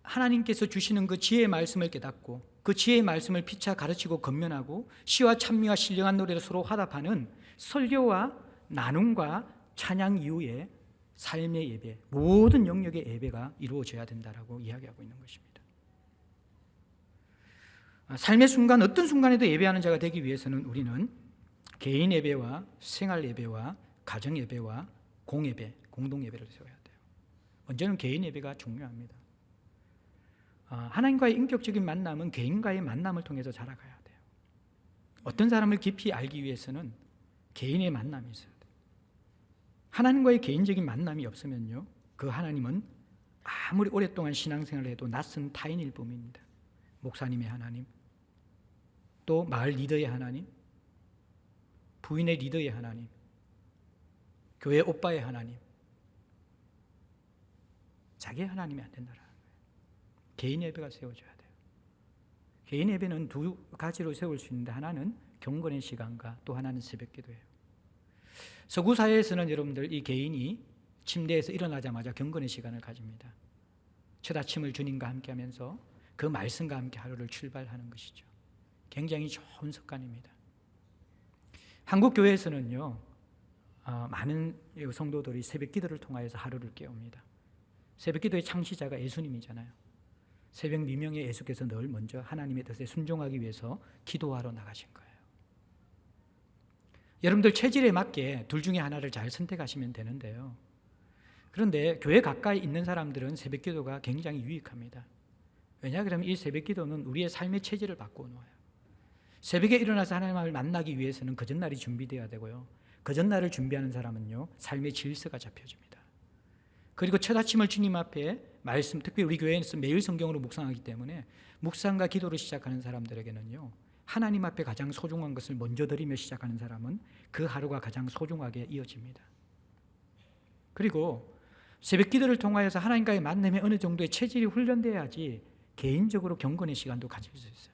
하나님께서 주시는 그 지혜의 말씀을 깨닫고 그 지혜의 말씀을 피차 가르치고 건면하고 시와 찬미와 신령한 노래를 서로 화답하는 설교와 나눔과 찬양 이후에 삶의 예배, 모든 영역의 예배가 이루어져야 된다라고 이야기하고 있는 것입니다. 삶의 순간, 어떤 순간에도 예배하는 자가 되기 위해서는 우리는 개인 예배와 생활 예배와 가정 예배와 공예배, 공동 예배를 세워야 돼요. 먼저는 개인 예배가 중요합니다. 하나님과의 인격적인 만남은 개인과의 만남을 통해서 자라가야 돼요. 어떤 사람을 깊이 알기 위해서는 개인의 만남이 있어야 돼요. 하나님과의 개인적인 만남이 없으면요, 그 하나님은 아무리 오랫동안 신앙생활을 해도 낯선 타인일 뿐입니다. 목사님의 하나님, 또 마을 리더의 하나님, 부인의 리더의 하나님, 교회 오빠의 하나님, 자기의 하나님이 안 된다라는 거예요. 개인 예배가 세워져야 돼요. 개인 예배는 두 가지로 세울 수 있는데, 하나는 경건의 시간과 또 하나는 새벽 기도예요. 서구 사회에서는 여러분들 이 개인이 침대에서 일어나자마자 경건의 시간을 가집니다. 첫 아침을 주님과 함께 하면서 그 말씀과 함께 하루를 출발하는 것이죠. 굉장히 좋은 습관입니다. 한국 교회에서는요, 많은 성도들이 새벽 기도를 통하여서 하루를 깨웁니다. 새벽 기도의 창시자가 예수님이잖아요. 새벽 미명에 예수께서 늘 먼저 하나님의 뜻에 순종하기 위해서 기도하러 나가신 거예요. 여러분들 체질에 맞게 둘 중에 하나를 잘 선택하시면 되는데요, 그런데 교회 가까이 있는 사람들은 새벽 기도가 굉장히 유익합니다. 왜냐 그러면 이 새벽 기도는 우리의 삶의 체질을 바꾸어 놓아요. 새벽에 일어나서 하나님을 만나기 위해서는 그 전날이 준비되어야 되고요, 그 전날을 준비하는 사람은요, 삶의 질서가 잡혀집니다. 그리고 첫 아침을 주님 앞에 말씀, 특히 우리 교회에서 매일 성경으로 묵상하기 때문에 묵상과 기도를 시작하는 사람들에게는요, 하나님 앞에 가장 소중한 것을 먼저 드리며 시작하는 사람은 그 하루가 가장 소중하게 이어집니다. 그리고 새벽 기도를 통하여서 하나님과의 만남에 어느 정도의 체질이 훈련돼야지 개인적으로 경건의 시간도 가질 수 있어요.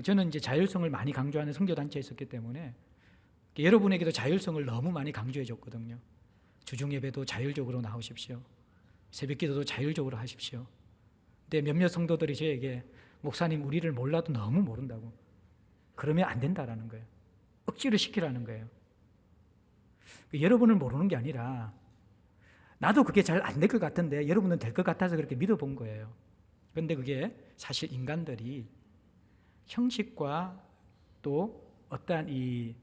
저는 이제 자율성을 많이 강조하는 선교단체에 있었기 때문에 여러분에게도 자율성을 너무 많이 강조해 줬거든요. 주중 예배도 자율적으로 나오십시오. 새벽 기도도 자율적으로 하십시오. 근데 몇몇 성도들이 저에게 목사님, 우리를 몰라도 너무 모른다고, 그러면 안 된다라는 거예요. 억지로 시키라는 거예요. 여러분을 모르는 게 아니라 나도 그게 잘 안 될 것 같은데 여러분은 될 것 같아서 그렇게 믿어본 거예요. 그런데 그게 사실 인간들이 형식과 또 어떠한 이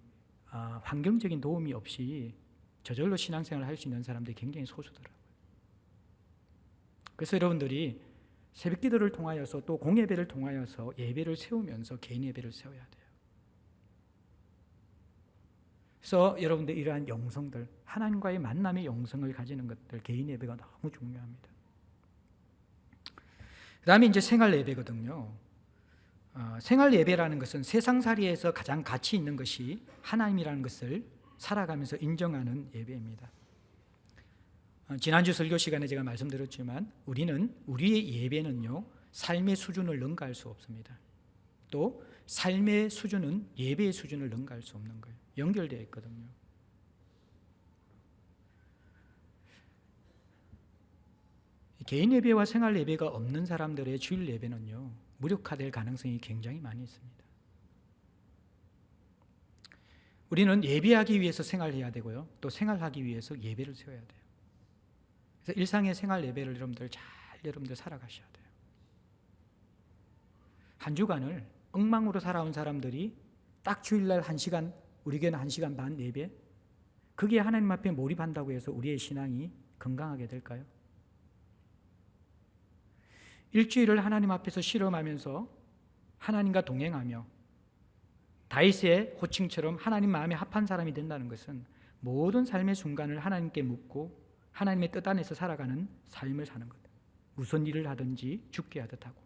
환경적인 도움이 없이 저절로 신앙생활을 할 수 있는 사람들이 굉장히 소수더라고요. 그래서 여러분들이 새벽 기도를 통하여서 또 공예배를 통하여서 예배를 세우면서 개인 예배를 세워야 돼요. 그래서 여러분들 이러한 영성들, 하나님과의 만남의 영성을 가지는 것들, 개인 예배가 너무 중요합니다. 그 다음에 이제 생활 예배거든요. 생활 예배라는 것은 세상살이에서 가장 가치 있는 것이 하나님이라는 것을 살아가면서 인정하는 예배입니다. 지난주 설교 시간에 제가 말씀드렸지만 우리의 예배는요, 삶의 수준을 능가할 수 없습니다. 또 삶의 수준은 예배의 수준을 능가할 수 없는 거예요. 연결되어 있거든요. 개인 예배와 생활 예배가 없는 사람들의 주일 예배는요, 무력화될 가능성이 굉장히 많이 있습니다. 우리는 예배하기 위해서 생활해야 되고요, 또 생활하기 위해서 예배를 세워야 돼요. 그래서 일상의 생활 예배를 여러분들 살아가셔야 돼요. 한 주간을 엉망으로 살아온 사람들이 딱 주일날 1시간, 우리 교회는 1시간 반 예배, 그게 하나님 앞에 몰입한다고 해서 우리의 신앙이 건강하게 될까요? 일주일을 하나님 앞에서 실험하면서 하나님과 동행하며 다윗의 호칭처럼 하나님 마음에 합한 사람이 된다는 것은 모든 삶의 순간을 하나님께 묻고 하나님의 뜻 안에서 살아가는 삶을 사는 것. 무슨 일을 하든지 죽게 하듯 하고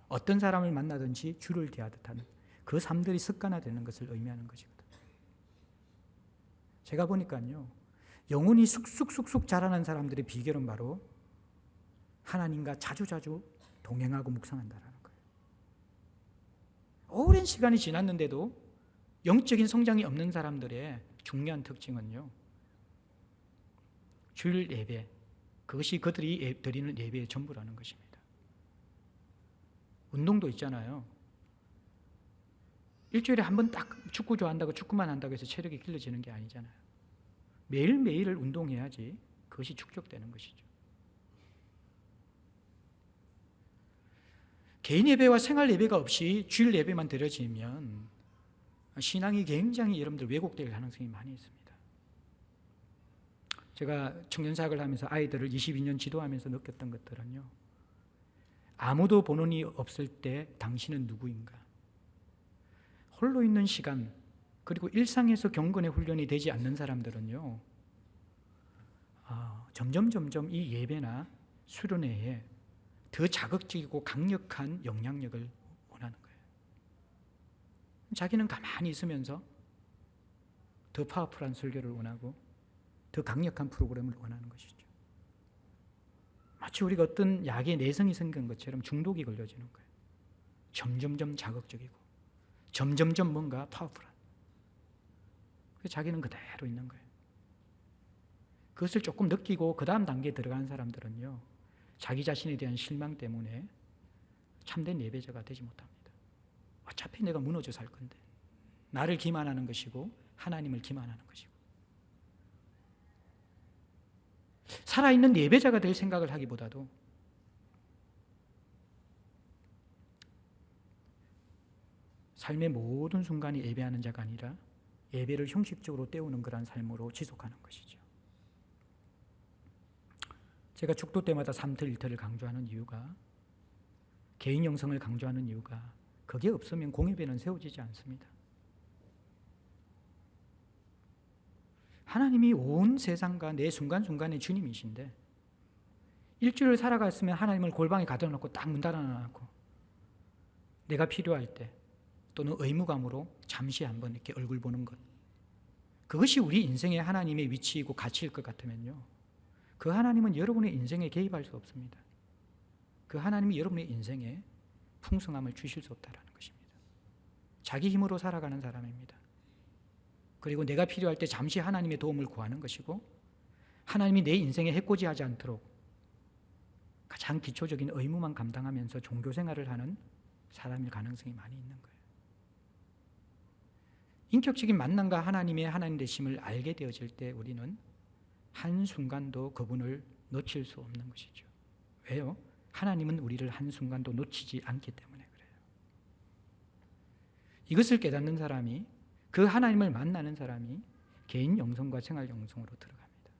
어떤 사람을 만나든지 주를 대하듯 하는 그 삶들이 습관화되는 것을 의미하는 것이거든요. 제가 보니까요, 영혼이 쑥쑥쑥쑥 자라는 사람들의 비결은 바로 하나님과 자주자주 동행하고 묵상한다라는 거예요. 오랜 시간이 지났는데도 영적인 성장이 없는 사람들의 중요한 특징은요, 주일 예배, 그것이 그들이 드리는 예배의 전부라는 것입니다. 운동도 있잖아요. 일주일에 한 번 딱 축구 좋아한다고 축구만 한다고 해서 체력이 길러지는 게 아니잖아요. 매일매일을 운동해야지 그것이 축적되는 것이죠. 개인 예배와 생활 예배가 없이 주일 예배만 드려지면 신앙이 굉장히 여러분들 왜곡될 가능성이 많이 있습니다. 제가 청년사역을 하면서 아이들을 22년 지도하면서 느꼈던 것들은요, 아무도 보는 이 없을 때 당신은 누구인가? 홀로 있는 시간, 그리고 일상에서 경건의 훈련이 되지 않는 사람들은요, 점점 이 예배나 수련회에 더 자극적이고 강력한 영향력을 원하는 거예요. 자기는 가만히 있으면서 더 파워풀한 설교를 원하고 더 강력한 프로그램을 원하는 것이죠. 마치 우리가 어떤 약에 내성이 생긴 것처럼 중독이 걸려지는 거예요. 점점 자극적이고 점점 뭔가 파워풀한. 그래서 자기는 그대로 있는 거예요. 그것을 조금 느끼고 그 다음 단계에 들어가는 사람들은요, 자기 자신에 대한 실망 때문에 참된 예배자가 되지 못합니다. 어차피 내가 무너져 살 건데, 나를 기만하는 것이고 하나님을 기만하는 것이고, 살아있는 예배자가 될 생각을 하기보다도 삶의 모든 순간이 예배하는 자가 아니라 예배를 형식적으로 때우는 그런 삶으로 지속하는 것이죠. 제가 축도 때마다 3터 1터를 강조하는 이유가, 개인 영성을 강조하는 이유가, 그게 없으면 공예배는 세워지지 않습니다. 하나님이 온 세상과 내 순간순간의 주님이신데, 일주일을 살아갔으면 하나님을 골방에 가둬놓고 딱 문 닫아놓고 내가 필요할 때 또는 의무감으로 잠시 한번 이렇게 얼굴 보는 것, 그것이 우리 인생의 하나님의 위치이고 가치일 것 같으면요, 그 하나님은 여러분의 인생에 개입할 수 없습니다. 그 하나님이 여러분의 인생에 풍성함을 주실 수 없다는 것입니다. 자기 힘으로 살아가는 사람입니다. 그리고 내가 필요할 때 잠시 하나님의 도움을 구하는 것이고, 하나님이 내 인생에 해코지하지 않도록 가장 기초적인 의무만 감당하면서 종교생활을 하는 사람일 가능성이 많이 있는 거예요. 인격적인 만남과 하나님의 하나님 되심을 알게 되어질 때 우리는 한순간도 그분을 놓칠 수 없는 것이죠. 왜요? 하나님은 우리를 한순간도 놓치지 않기 때문에 그래요. 이것을 깨닫는 사람이 그 하나님을 만나는 사람이 개인 영성과 생활 영성으로 들어갑니다.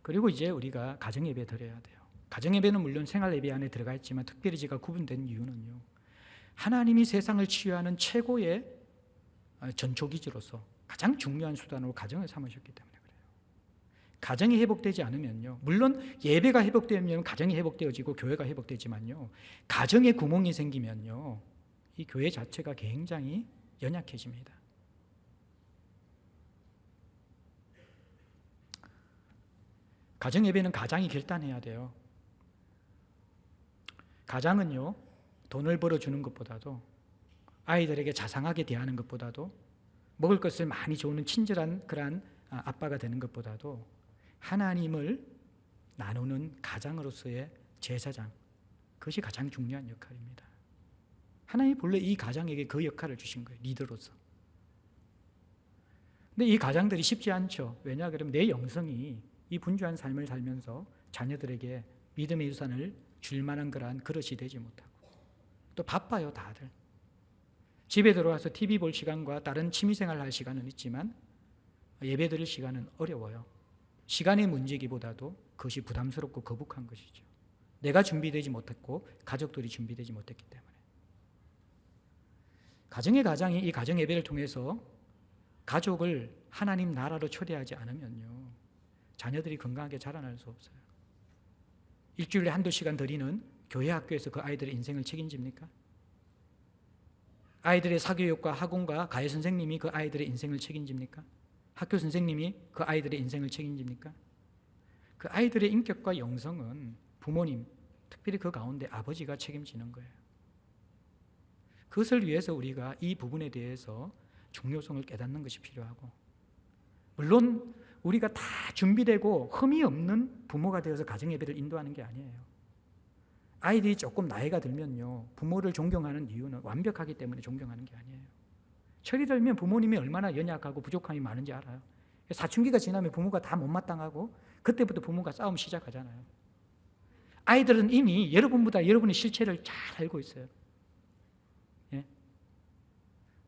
그리고 이제 우리가 가정 예배 드려야 돼요. 가정 예배는 물론 생활 예배 안에 들어가 있지만 특별히 제가 구분된 이유는요, 하나님이 세상을 치유하는 최고의 전초기지로서 가장 중요한 수단으로 가정을 삼으셨기 때문에 그래요. 가정이 회복되지 않으면요, 물론 예배가 회복되면 가정이 회복되어지고 교회가 회복되지만요, 가정에 구멍이 생기면요, 이 교회 자체가 굉장히 연약해집니다. 가정 예배는 가장이 결단해야 돼요. 가장은요, 돈을 벌어주는 것보다도, 아이들에게 자상하게 대하는 것보다도, 먹을 것을 많이 주는 친절한 그러한 아빠가 되는 것보다도 하나님을 나누는 가장으로서의 제사장, 그것이 가장 중요한 역할입니다. 하나님이 본래 이 가장에게 그 역할을 주신 거예요, 리더로서. 근데 이 가장들이 쉽지 않죠. 왜냐 그러면 내 영성이 이 분주한 삶을 살면서 자녀들에게 믿음의 유산을 줄 만한 그러한 그릇이 되지 못하고, 또 바빠요 다들. 집에 들어와서 TV 볼 시간과 다른 취미생활 할 시간은 있지만 예배 드릴 시간은 어려워요. 시간의 문제기보다도 그것이 부담스럽고 거북한 것이죠. 내가 준비되지 못했고 가족들이 준비되지 못했기 때문에. 가정의 가장이 이 가정 예배를 통해서 가족을 하나님 나라로 초대하지 않으면요, 자녀들이 건강하게 자라날 수 없어요. 일주일에 한두 시간 드리는 교회 학교에서 그 아이들의 인생을 책임집니까? 아이들의 사교육과 학원과 가해 선생님이 그 아이들의 인생을 책임집니까? 학교 선생님이 그 아이들의 인생을 책임집니까? 그 아이들의 인격과 영성은 부모님, 특별히 그 가운데 아버지가 책임지는 거예요. 그것을 위해서 우리가 이 부분에 대해서 중요성을 깨닫는 것이 필요하고, 물론 우리가 다 준비되고 흠이 없는 부모가 되어서 가정예배를 인도하는 게 아니에요. 아이들이 조금 나이가 들면요, 부모를 존경하는 이유는 완벽하기 때문에 존경하는 게 아니에요. 철이 들면 부모님이 얼마나 연약하고 부족함이 많은지 알아요. 사춘기가 지나면 부모가 다 못마땅하고 그때부터 부모가 싸움 시작하잖아요. 아이들은 이미 여러분보다 여러분의 실체를 잘 알고 있어요. 예?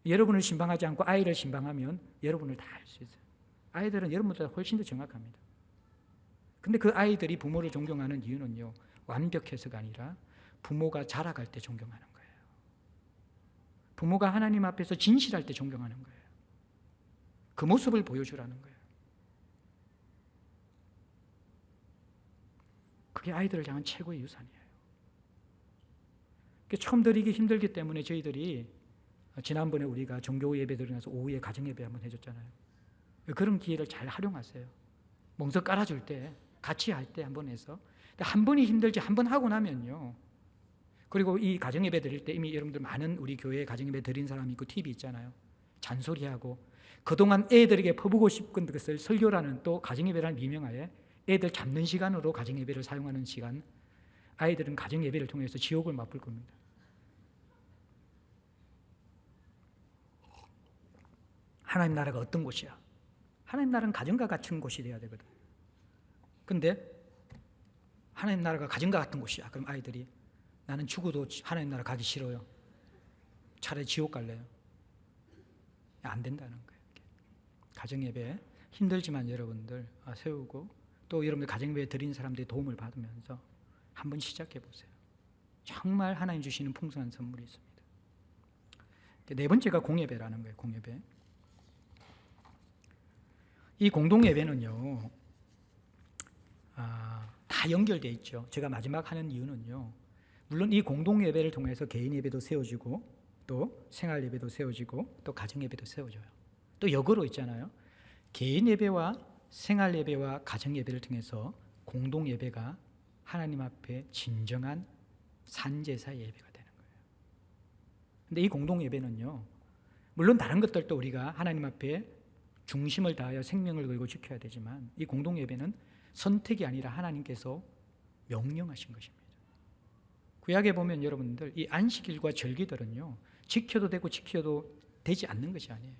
여러분을 신방하지 않고 아이를 신방하면 여러분을 다 알 수 있어요. 아이들은 여러분보다 훨씬 더 정확합니다. 근데 그 아이들이 부모를 존경하는 이유는요, 완벽해서가 아니라 부모가 자라갈 때 존경하는 거예요. 부모가 하나님 앞에서 진실할 때 존경하는 거예요. 그 모습을 보여주라는 거예요. 그게 아이들을 향한 최고의 유산이에요. 처음 드리기 힘들기 때문에 저희들이 지난번에 우리가 종교 예배 드리면서 오후에 가정 예배 한번 해줬잖아요. 그런 기회를 잘 활용하세요. 멍석 깔아줄 때, 같이 할 때 한번 해서. 한 번이 힘들지 한 번 하고 나면요. 그리고 이 가정 예배 드릴 때 이미 여러분들 많은 우리 교회에 가정 예배 드린 사람이 있고 TV 있잖아요. 잔소리하고 그동안 애들에게 퍼부고 싶은 것을 설교라는 또 가정 예배라는 미명하에 애들 잡는 시간으로 가정 예배를 사용하는 시간, 아이들은 가정 예배를 통해서 지옥을 맛볼 겁니다. 하나님 나라가 어떤 곳이야? 하나님 나라는 가정과 같은 곳이 돼야 되거든. 근데 하나님 나라가 가정과 같은 곳이야. 그럼 아이들이 나는 죽어도 하나님 나라 가기 싫어요. 차라리 지옥 갈래요. 안 된다는 거예요. 가정 예배 힘들지만 여러분들 세우고 또 여러분들 가정 예배 드린 사람들의 도움을 받으면서 한번 시작해 보세요. 정말 하나님 주시는 풍성한 선물이 있습니다. 네 번째가 공예배라는 거예요. 공예배. 이 공동예배는요, 다 연결되어 있죠. 제가 마지막 하는 이유는요, 물론 이 공동예배를 통해서 개인 예배도 세워지고 또 생활 예배도 세워지고 또 가정 예배도 세워져요. 또 역으로 있잖아요. 개인 예배와 생활 예배와 가정 예배를 통해서 공동 예배가 하나님 앞에 진정한 산제사 예배가 되는 거예요. 근데 이 공동 예배는요, 물론 다른 것들도 우리가 하나님 앞에 중심을 다하여 생명을 걸고 지켜야 되지만 이 공동 예배는 선택이 아니라 하나님께서 명령하신 것입니다. 구약에 보면 여러분들 이 안식일과 절기들은요, 지켜도 되고 지켜도 되지 않는 것이 아니에요.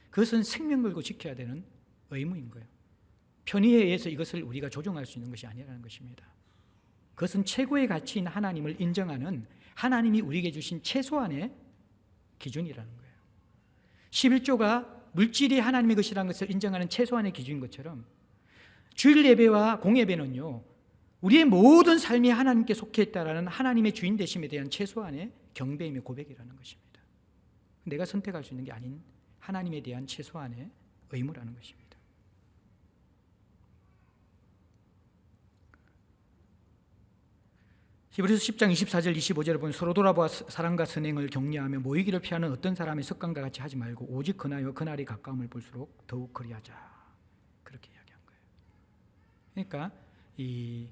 그것은 생명 걸고 지켜야 되는 의무인 거예요. 편의에 의해서 이것을 우리가 조정할 수 있는 것이 아니라는 것입니다. 그것은 최고의 가치인 하나님을 인정하는 하나님이 우리에게 주신 최소한의 기준이라는 거예요. 11조가 물질이 하나님의 것이라는 것을 인정하는 최소한의 기준인 것처럼 주일 예배와 공예배는요, 우리의 모든 삶이 하나님께 속해 있다라는 하나님의 주인 되심에 대한 최소한의 경배이며 고백이라는 것입니다. 내가 선택할 수 있는 게 아닌 하나님에 대한 최소한의 의무라는 것입니다. 히브리서 10장 24절 25절에 보면 서로 돌아보아 사랑과 선행을 격려하며 모이기를 피하는 어떤 사람의 습관과 같이 하지 말고 오직 그나여 그날이 가까움을 볼수록 더욱 그리하자. 그렇게 이야기한 거예요. 그러니까 이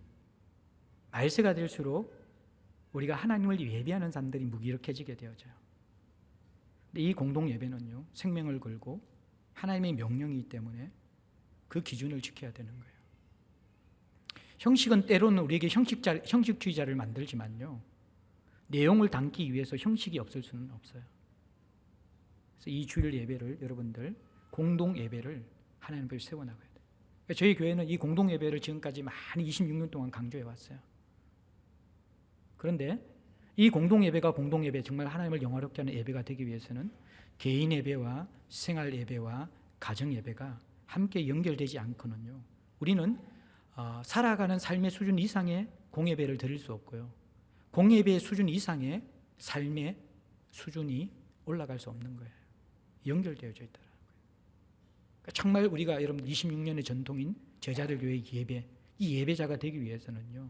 말세가 될수록 우리가 하나님을 예배하는 사람들이 무기력해지게 되어져요. 근데 이 공동 예배는요, 생명을 걸고 하나님의 명령이기 때문에 그 기준을 지켜야 되는 거예요. 형식은 때로는 우리에게 형식주의자를 만들지만요, 내용을 담기 위해서 형식이 없을 수는 없어요. 그래서 이 주일 예배를 여러분들 공동 예배를 하나님 앞에 세워나가야 돼요. 그러니까 저희 교회는 이 공동 예배를 지금까지 많이 26년 동안 강조해 왔어요. 그런데 이 공동 예배가 공동 예배, 정말 하나님을 영화롭게 하는 예배가 되기 위해서는 개인 예배와 생활 예배와 가정 예배가 함께 연결되지 않거든요. 우리는 살아가는 삶의 수준 이상의 공예배를 드릴 수 없고요, 공예배의 수준 이상의 삶의 수준이 올라갈 수 없는 거예요. 연결되어져 있다는 거예요. 그러니까 정말 우리가 여러분 26년의 전통인 제자들 교회 예배, 이 예배자가 되기 위해서는요,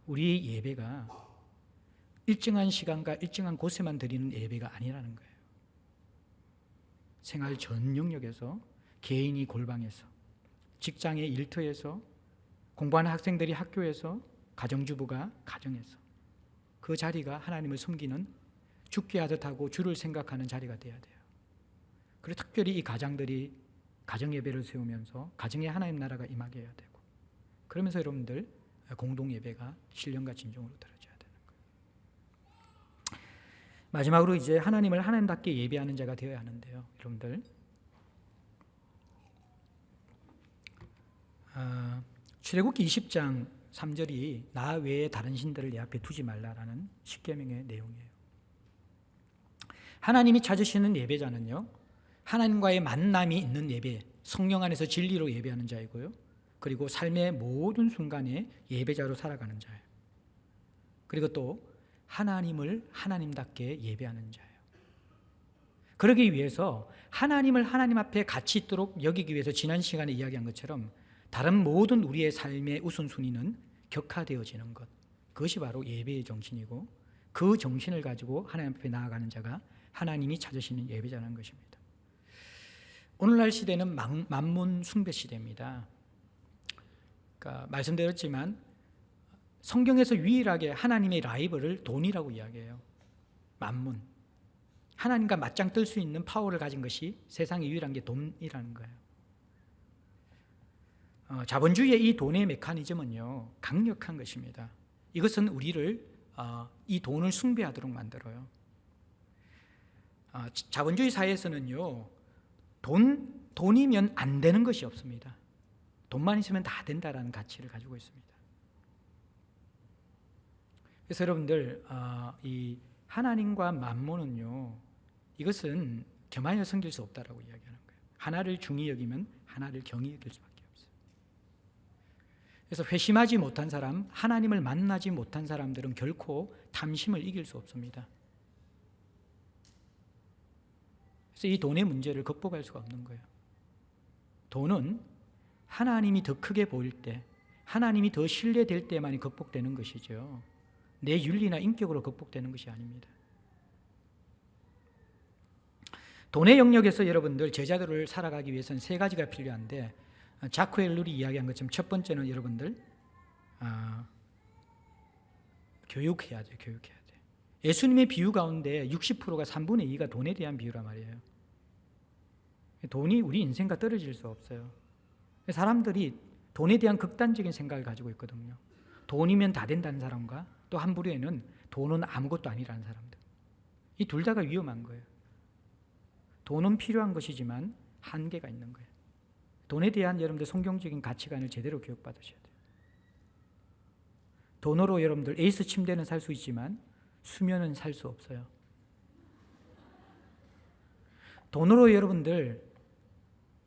우리의 예배가 일정한 시간과 일정한 곳에만 드리는 예배가 아니라는 거예요. 생활 전 영역에서, 개인이 골방에서, 직장의 일터에서, 공부하는 학생들이 학교에서, 가정주부가 가정에서, 그 자리가 하나님을 섬기는 죽게 하듯 하고 주를 생각하는 자리가 돼야 돼요. 그리고 특별히 이 가장들이 가정 예배를 세우면서 가정에 하나님 나라가 임하게 해야 되고, 그러면서 여러분들 공동 예배가 신령과 진정으로 드려져야 되는 거예요. 마지막으로 이제 하나님을 하나님답게 예배하는 자가 되어야 하는데요, 여러분들 출애굽기 20장 3절이 나 외에 다른 신들을 내 앞에 두지 말라라는 십계명의 내용이에요. 하나님이 찾으시는 예배자는요, 하나님과의 만남이 있는 예배, 성령 안에서 진리로 예배하는 자이고요, 그리고 삶의 모든 순간에 예배자로 살아가는 자예요. 그리고 또 하나님을 하나님답게 예배하는 자예요. 그러기 위해서 하나님을 하나님 앞에 가치 있도록 여기기 위해서 지난 시간에 이야기한 것처럼 다른 모든 우리의 삶의 우선순위는 격화되어지는 것, 그것이 바로 예배의 정신이고, 그 정신을 가지고 하나님 앞에 나아가는 자가 하나님이 찾으시는 예배자라는 것입니다. 오늘날 시대는 만문 숭배 시대입니다. 그러니까 말씀드렸지만 성경에서 유일하게 하나님의 라이벌을 돈이라고 이야기해요. 만문, 하나님과 맞짱 뜰 수 있는 파워를 가진 것이 세상에 유일한 게 돈이라는 거예요. 자본주의의 이 돈의 메커니즘은요, 강력한 것입니다. 이것은 우리를 이 돈을 숭배하도록 만들어요. 자본주의 사회에서는요, 돈이면 안 되는 것이 없습니다. 돈만 있으면 다 된다라는 가치를 가지고 있습니다. 그래서 여러분들 이 하나님과 만몬은요, 이것은 겸하여 섬길 수 없다라고 이야기하는 거예요. 하나를 중히 여기면 하나를 경히 여길 수밖에 없어요. 그래서 회심하지 못한 사람, 하나님을 만나지 못한 사람들은 결코 탐심을 이길 수 없습니다. 그래서 이 돈의 문제를 극복할 수가 없는 거예요. 돈은 하나님이 더 크게 보일 때, 하나님이 더 신뢰될 때만이 극복되는 것이죠, 내 윤리나 인격으로 극복되는 것이 아닙니다. 돈의 영역에서 여러분들 제자들을 살아가기 위해서는 세 가지가 필요한데, 자크 엘룰이 이야기한 것처럼 첫 번째는 여러분들 교육해야 돼요. 교육해야 돼요. 예수님의 비유 가운데 60%가 3분의 2가 돈에 대한 비유란 말이에요. 돈이 우리 인생과 떨어질 수 없어요. 사람들이 돈에 대한 극단적인 생각을 가지고 있거든요. 돈이면 다 된다는 사람과 또 한 부류에는 돈은 아무것도 아니라는 사람들. 이 둘 다가 위험한 거예요. 돈은 필요한 것이지만 한계가 있는 거예요. 돈에 대한 여러분들 성경적인 가치관을 제대로 교육받으셔야 돼요. 돈으로 여러분들 에이스 침대는 살 수 있지만 수면은 살 수 없어요. 돈으로 여러분들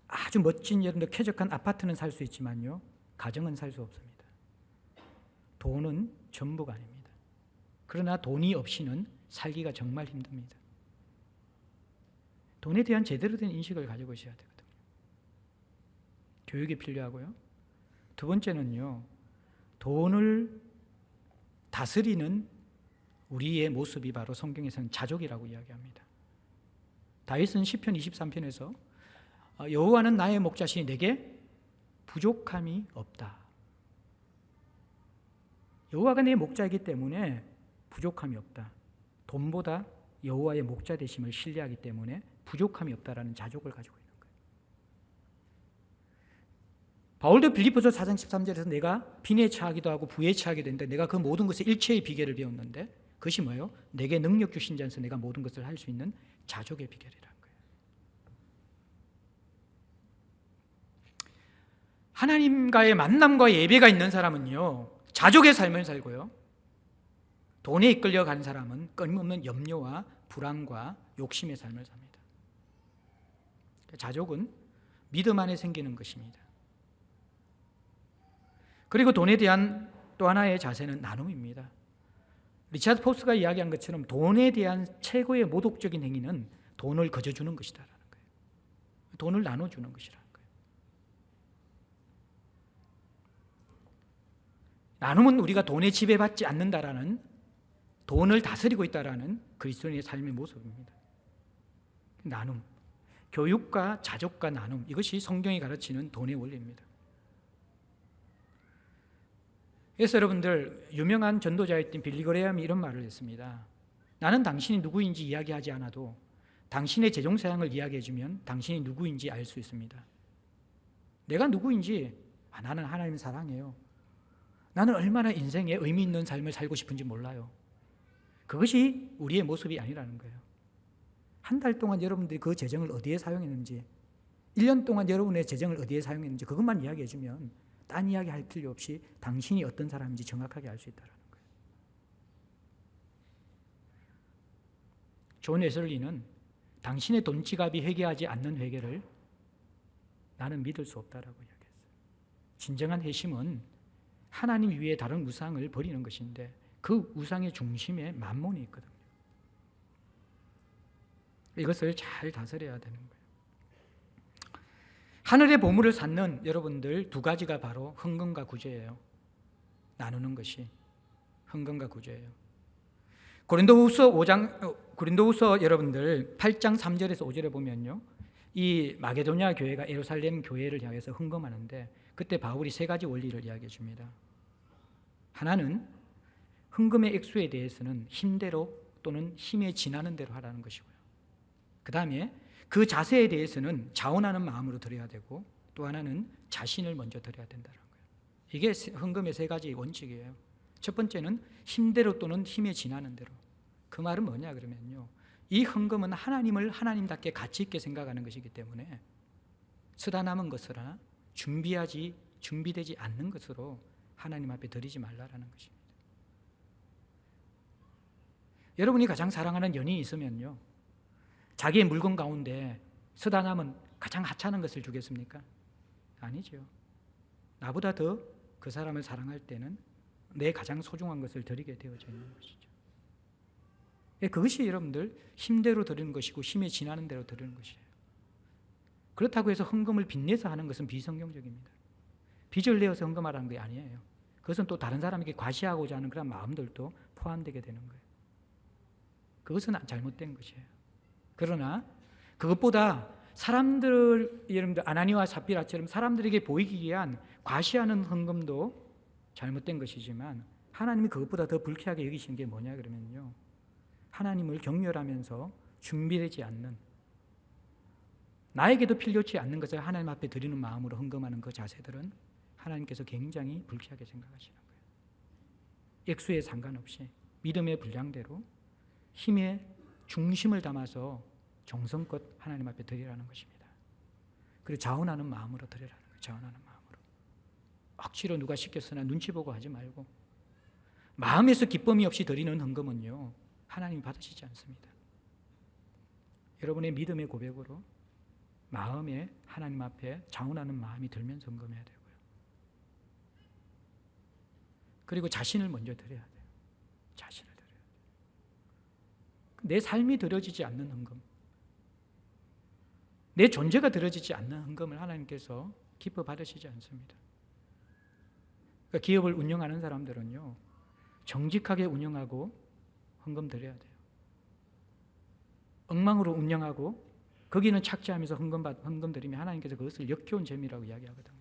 아주 멋진 여러분들 쾌적한 아파트는 살 수 있지만요, 가정은 살 수 없습니다. 돈은 전부가 아닙니다. 그러나 돈이 없이는 살기가 정말 힘듭니다. 돈에 대한 제대로 된 인식을 가지고 있어야 되거든요. 교육이 필요하고요. 두 번째는요, 돈을 다스리는 우리의 모습이 바로 성경에서는 자족이라고 이야기합니다. 다윗은 시편 23편에서 여호와는 나의 목자시니 내게 부족함이 없다. 여호와가 내 목자이기 때문에 부족함이 없다. 돈보다 여호와의 목자 되심을 신뢰하기 때문에 부족함이 없다라는 자족을 가지고 있는 거예요. 바울도 빌립보서 4장 13절에서 내가 빈에 처하기도 하고 부에 처하게 되는데 내가 그 모든 것의 일체의 비결을 배웠는데 그것이 뭐예요? 내게 능력 주신 자에서 내가 모든 것을 할 수 있는 자족의 비결이라는 거예요. 하나님과의 만남과 예배가 있는 사람은요, 자족의 삶을 살고요, 돈에 이끌려간 사람은 끊임없는 염려와 불안과 욕심의 삶을 삽니다. 자족은 믿음 안에 생기는 것입니다. 그리고 돈에 대한 또 하나의 자세는 나눔입니다. 리차드 포스가 이야기한 것처럼 돈에 대한 최고의 모독적인 행위는 돈을 거저주는 것이다라는 거예요. 돈을 나눠주는 것이라는 거예요. 나눔은 우리가 돈에 지배받지 않는다라는, 돈을 다스리고 있다라는 그리스도인의 삶의 모습입니다. 나눔, 교육과 자족과 나눔, 이것이 성경이 가르치는 돈의 원리입니다. 그래서 여러분들, 유명한 전도자였던 빌리 그레함이 이런 말을 했습니다. 나는 당신이 누구인지 이야기하지 않아도 당신의 재정 사양을 이야기해주면 당신이 누구인지 알 수 있습니다. 내가 누구인지, 나는 하나님을 사랑해요. 나는 얼마나 인생에 의미 있는 삶을 살고 싶은지 몰라요. 그것이 우리의 모습이 아니라는 거예요. 한 달 동안 여러분들이 그 재정을 어디에 사용했는지, 1년 동안 여러분의 재정을 어디에 사용했는지 그것만 이야기해주면 딴 이야기 할 필요 없이 당신이 어떤 사람인지 정확하게 알 수 있다는 거예요. 존 웨슬리는 당신의 돈 지갑이 회개하지 않는 회개를 나는 믿을 수 없다라고 이야기했어요. 진정한 회심은 하나님 위에 다른 우상을 버리는 것인데 그 우상의 중심에 만몬이 있거든요. 이것을 잘 다스려야 되는 거예요. 하늘의 보물을 쌓는 여러분들 두 가지가 바로 헌금과 구제예요. 나누는 것이 헌금과 구제예요. 고린도후서 여러분들 8장 3절에서 5절에 보면요, 이 마게도냐 교회가 예루살렘 교회를 향해서 헌금하는데 그때 바울이 세 가지 원리를 이야기해 줍니다. 하나는 헌금의 액수에 대해서는 힘대로 또는 힘에 지나는 대로 하라는 것이고요. 그 다음에 그 자세에 대해서는 자원하는 마음으로 드려야 되고, 또 하나는 자신을 먼저 드려야 된다는 거예요. 이게 헌금의 세 가지 원칙이에요. 첫 번째는 힘대로 또는 힘에 지나는 대로. 그 말은 뭐냐 그러면요, 이 헌금은 하나님을 하나님답게 가치 있게 생각하는 것이기 때문에 쓰다 남은 것으로나 준비되지 않는 것으로 하나님 앞에 드리지 말라라는 것입니다. 여러분이 가장 사랑하는 연인이 있으면요, 자기의 물건 가운데 쓰다 남은 가장 하찮은 것을 주겠습니까? 아니죠. 나보다 더 그 사람을 사랑할 때는 내 가장 소중한 것을 드리게 되어져 있는 것이죠. 그것이 여러분들 힘대로 드리는 것이고 힘에 지나는 대로 드리는 것이에요. 그렇다고 해서 헌금을 빚내서 하는 것은 비성경적입니다. 빚을 내어서 헌금하라는 게 아니에요. 그것은 또 다른 사람에게 과시하고자 하는 그런 마음들도 포함되게 되는 거예요. 그것은 잘못된 것이에요. 그러나 그것보다 사람들, 여러분들 아나니와 삽비라처럼 사람들에게 보이기 위한 과시하는 헌금도 잘못된 것이지만 하나님이 그것보다 더 불쾌하게 여기시는 게 뭐냐 그러면요, 하나님을 경멸하면서 준비되지 않는, 나에게도 필요치 않는 것을 하나님 앞에 드리는 마음으로 헌금하는 그 자세들은 하나님께서 굉장히 불쾌하게 생각하시는 거예요. 액수에 상관없이 믿음의 분량대로 힘의 중심을 담아서 정성껏 하나님 앞에 드리라는 것입니다. 그리고 자원하는 마음으로 드리라는 거예요. 자원하는 마음으로. 억지로 누가 시켰으나 눈치 보고 하지 말고, 마음에서 기쁨이 없이 드리는 헌금은요, 하나님이 받으시지 않습니다. 여러분의 믿음의 고백으로 마음에 하나님 앞에 자원하는 마음이 들면서 헌금해야 되고요. 그리고 자신을 먼저 드려야 돼요. 자신을 드려야 돼요. 내 삶이 드려지지 않는 헌금, 내 존재가 드려지지 않는 헌금을 하나님께서 기뻐 받으시지 않습니다. 그러니까 기업을 운영하는 사람들은요, 정직하게 운영하고 헌금 드려야 돼요. 엉망으로 운영하고 거기는 착취하면서 헌금 드리면 하나님께서 그것을 역겨운 재미라고 이야기하거든요.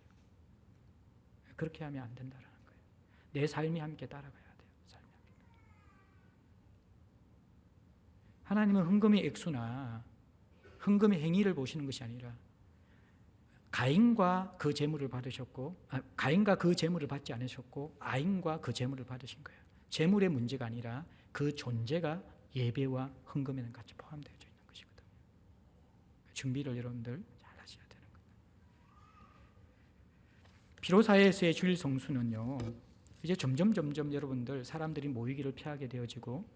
그렇게 하면 안 된다는 거예요. 내 삶이 함께 따라가야 돼요. 삶이 함께. 하나님은 헌금의 액수나 헌금의 행위를 보시는 것이 아니라 가인과 그 재물을 받으셨고, 가인과 그 재물을 받지 않으셨고 아인과 그 재물을 받으신 거예요. 재물의 문제가 아니라 그 존재가 예배와 헌금에는 같이 포함되어 있는 것이거든요. 준비를 여러분들 잘 하셔야 되는 거예요. 피로사회에서의 주일 성수는요, 이제 점점 여러분들 사람들이 모이기를 피하게 되어지고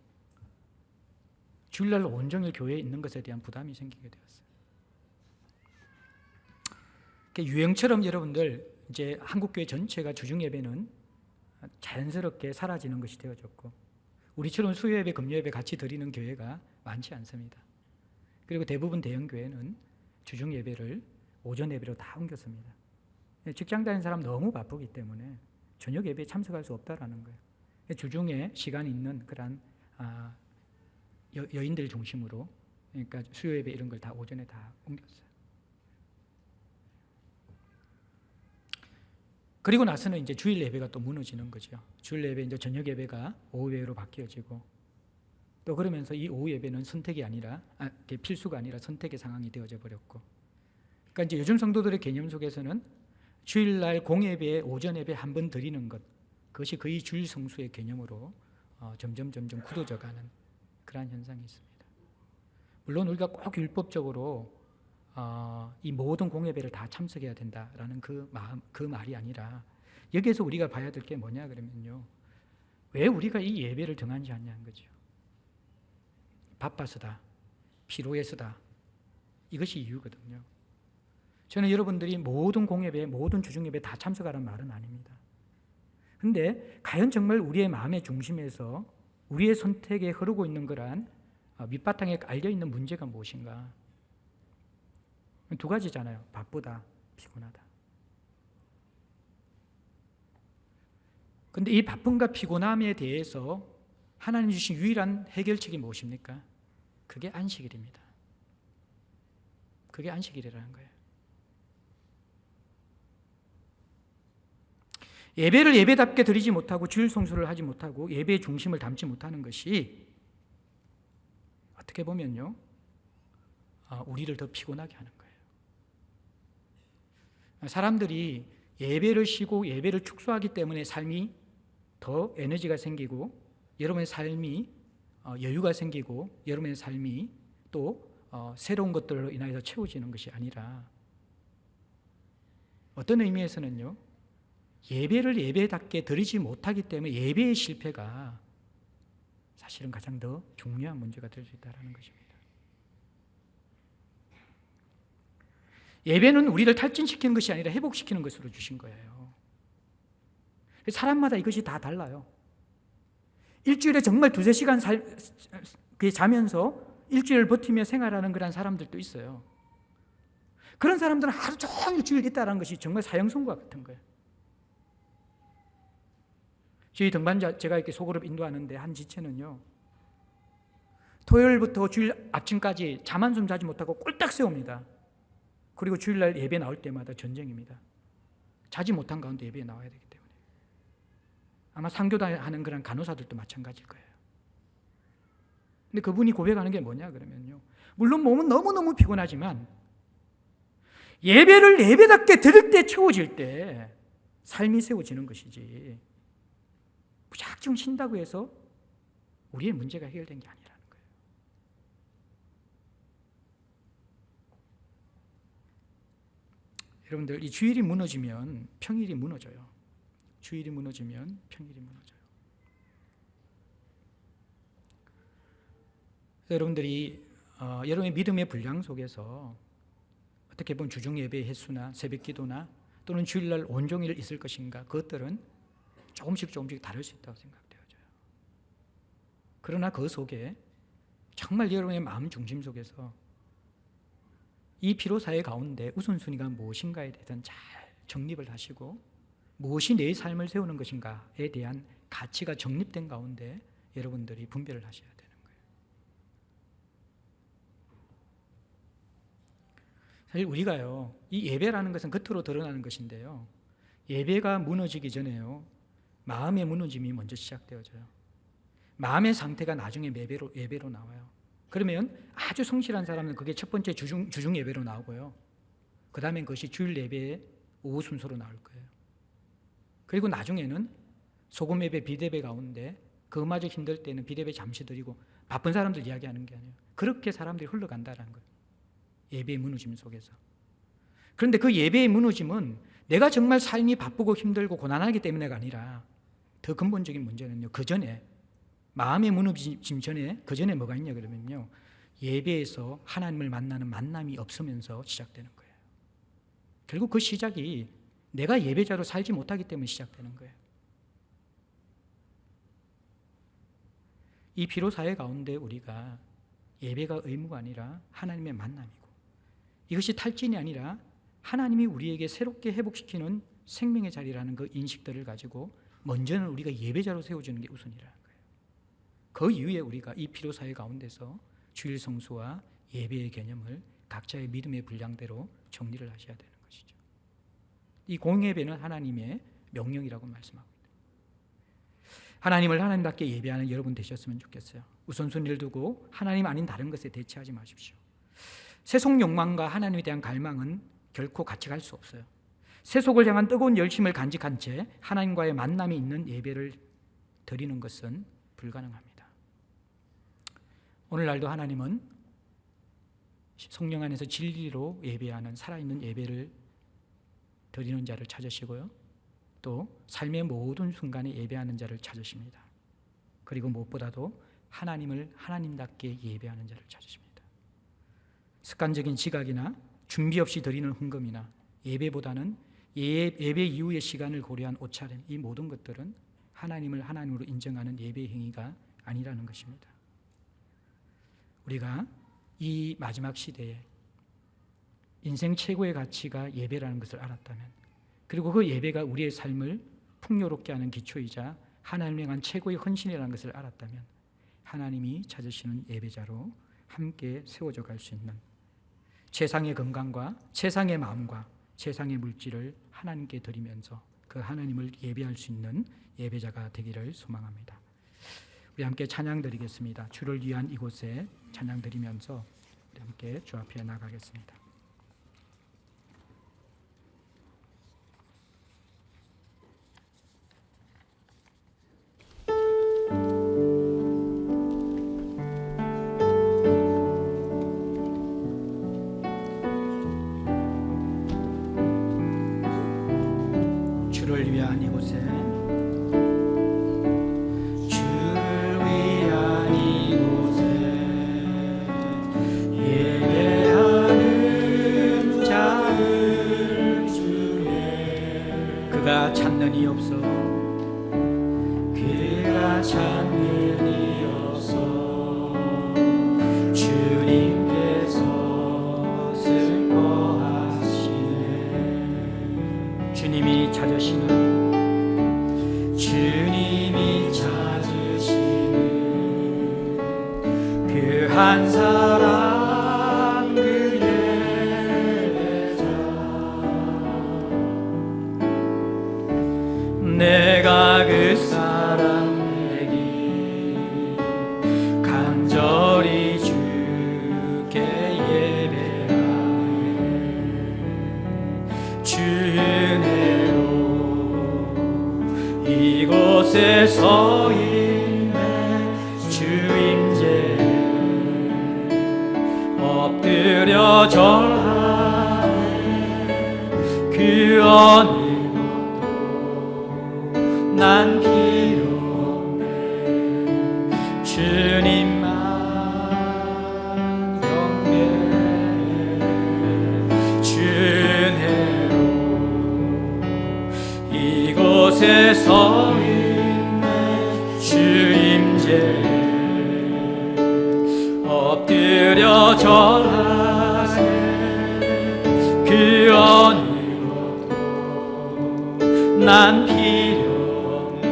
주일날 온종일 교회에 있는 것에 대한 부담이 생기게 되었어요. 유행처럼 여러분들 이제 한국교회 전체가 주중 예배는 자연스럽게 사라지는 것이 되어졌고, 우리처럼 수요 예배, 금요 예배 같이 드리는 교회가 많지 않습니다. 그리고 대부분 대형 교회는 주중 예배를 오전 예배로 다 옮겼습니다. 직장 다니는 사람 너무 바쁘기 때문에 저녁 예배에 참석할 수 없다라는 거예요. 주중에 시간 있는 그런 여인들 중심으로, 그러니까 수요 예배 이런 걸 다 오전에 다 옮겼어요. 그리고 나서는 이제 주일 예배가 또 무너지는 거죠. 주일 예배 이제 저녁 예배가 오후 예배로 바뀌어지고, 또 그러면서 이 오후 예배는 선택이 아니라 필수가 아니라 선택의 상황이 되어져 버렸고, 그러니까 이제 요즘 성도들의 개념 속에서는 주일날 공예배, 오전 예배 한 번 드리는 것, 그것이 거의 주일 성수의 개념으로 점점 굳어져가는 그러한 현상이 있습니다. 물론 우리가 꼭 율법적으로 이 모든 공예배를 다 참석해야 된다라는 그 말이 아니라, 여기에서 우리가 봐야 될 게 뭐냐 그러면요, 왜 우리가 이 예배를 정하지 않냐는 거죠. 바빠서다, 피로해서다, 이것이 이유거든요. 저는 여러분들이 모든 공예배, 모든 주중예배 다 참석하라는 말은 아닙니다. 근데 과연 정말 우리의 마음의 중심에서 우리의 선택에 흐르고 있는 그러한 밑바탕에 깔려있는 문제가 무엇인가? 두 가지잖아요. 바쁘다, 피곤하다. 근데 이 바쁨과 피곤함에 대해서 하나님 주신 유일한 해결책이 무엇입니까? 그게 안식일입니다. 그게 안식일이라는 거예요. 예배를 예배답게 드리지 못하고 주일 성수를 하지 못하고 예배의 중심을 담지 못하는 것이 어떻게 보면요, 우리를 더 피곤하게 하는 거예요. 사람들이 예배를 쉬고 예배를 축소하기 때문에 삶이 더 에너지가 생기고, 여러분의 삶이 여유가 생기고, 여러분의 삶이 또 새로운 것들로 인하여서 채워지는 것이 아니라, 어떤 의미에서는요, 예배를 예배답게 드리지 못하기 때문에 예배의 실패가 사실은 가장 더 중요한 문제가 될 수 있다는 것입니다. 예배는 우리를 탈진시키는 것이 아니라 회복시키는 것으로 주신 거예요. 사람마다 이것이 다 달라요. 일주일에 정말 2-3시간 자면서 일주일을 버티며 생활하는 그런 사람들도 있어요. 그런 사람들은 하루 종일 주일 있다는 것이 정말 사형선고와 같은 거예요. 저희 등반자, 제가 이렇게 소그룹 인도하는데 한 지체는요, 토요일부터 주일 아침까지 잠 한숨 자지 못하고 꼴딱 세웁니다. 그리고 주일날 예배 나올 때마다 전쟁입니다. 자지 못한 가운데 예배에 나와야 되기 때문에. 아마 상교단하는 그런 간호사들도 마찬가지일 거예요. 근데 그분이 고백하는 게 뭐냐 그러면요, 물론 몸은 너무너무 피곤하지만 예배를 예배답게 드릴 때 채워질 때 삶이 세워지는 것이지, 무작정 쉰다고 해서 우리의 문제가 해결된 게 아니라는 거예요. 여러분들, 이 주일이 무너지면 평일이 무너져요. 주일이 무너지면 평일이 무너져요. 여러분들이 여러분의 믿음의 분량 속에서 어떻게 보면 주중 예배 횟수나 새벽 기도나 또는 주일날 온종일 있을 것인가, 그것들은 조금씩 다를 수 있다고 생각되어져요. 그러나 그 속에 정말 여러분의 마음 중심 속에서 이 피로사회 가운데 우선순위가 무엇인가에 대해서는 잘 정립을 하시고, 무엇이 내 삶을 세우는 것인가에 대한 가치가 정립된 가운데 여러분들이 분별을 하셔야 되는 거예요. 사실 우리가요, 이 예배라는 것은 겉으로 드러나는 것인데요, 예배가 무너지기 전에요, 마음의 무너짐이 먼저 시작되어져요. 마음의 상태가 나중에 예배로 나와요. 그러면 아주 성실한 사람은 그게 첫 번째 주중 예배로 나오고요, 그 다음엔 그것이 주일 예배의 오후 순서로 나올 거예요. 그리고 나중에는 소금 예배, 비대배 가운데 그마저 힘들 때는 비대배 잠시 드리고, 바쁜 사람들 이야기하는 게 아니에요. 그렇게 사람들이 흘러간다는 거예요, 예배의 무너짐 속에서. 그런데 그 예배의 무너짐은 내가 정말 삶이 바쁘고 힘들고 고난하기 때문에가 아니라, 더 근본적인 문제는요, 그 전에 마음의 무너짐 전에, 그 전에 뭐가 있냐 그러면요, 예배에서 하나님을 만나는 만남이 없으면서 시작되는 거예요. 결국 그 시작이 내가 예배자로 살지 못하기 때문에 시작되는 거예요. 이 피로사회 가운데 우리가 예배가 의무가 아니라 하나님의 만남이고, 이것이 탈진이 아니라 하나님이 우리에게 새롭게 회복시키는 생명의 자리라는 그 인식들을 가지고 먼저는 우리가 예배자로 세워주는 게 우선이라는 거예요. 그 이후에 우리가 이 피로사회 가운데서 주일 성수와 예배의 개념을 각자의 믿음의 분량대로 정리를 하셔야 되는 것이죠. 이 공예배는 하나님의 명령이라고 말씀하고 있습니다. 하나님을 하나님답게 예배하는 여러분 되셨으면 좋겠어요. 우선순위를 두고 하나님 아닌 다른 것에 대체하지 마십시오. 세속 욕망과 하나님에 대한 갈망은 결코 같이 갈 수 없어요. 세속을 향한 뜨거운 열심을 간직한 채 하나님과의 만남이 있는 예배를 드리는 것은 불가능합니다. 오늘날도 하나님은 성령 안에서 진리로 예배하는 살아있는 예배를 드리는 자를 찾으시고요, 또 삶의 모든 순간에 예배하는 자를 찾으십니다. 그리고 무엇보다도 하나님을 하나님답게 예배하는 자를 찾으십니다. 습관적인 지각이나 준비 없이 드리는 헌금이나 예배보다는 예배 이후의 시간을 고려한 옷차림, 이 모든 것들은 하나님을 하나님으로 인정하는 예배 행위가 아니라는 것입니다. 우리가 이 마지막 시대에 인생 최고의 가치가 예배라는 것을 알았다면, 그리고 그 예배가 우리의 삶을 풍요롭게 하는 기초이자 하나님을 향한 최고의 헌신이라는 것을 알았다면, 하나님이 찾으시는 예배자로 함께 세워져 갈 수 있는 최상의 건강과 최상의 마음과 최상의 물질을 하나님께 드리면서 그 하나님을 예배할 수 있는 예배자가 되기를 소망합니다. 우리 함께 찬양 드리겠습니다. 주를 위한 이곳에 찬양 드리면서 우리 함께 주 앞에 나가겠습니다. 주를 위한 이곳에, 주를 위한 이곳에 예배하는 자를 주네. 그가 찾는 이 없어, 그가 찾는 이 없어, 주님께서 슬퍼하시네. 주님이 찾으시는, 주님이 찾으시는 그 한 사람, 그 예배자. 내가 그 사람 되기 간절히 주께 예배하네. 주 은혜로 이곳에 서 있네. 주 임재 엎드려 절하네. 그 어느 것도 난 필요 없네. 주님만 절하세 그 어느 것도 난 필요 없네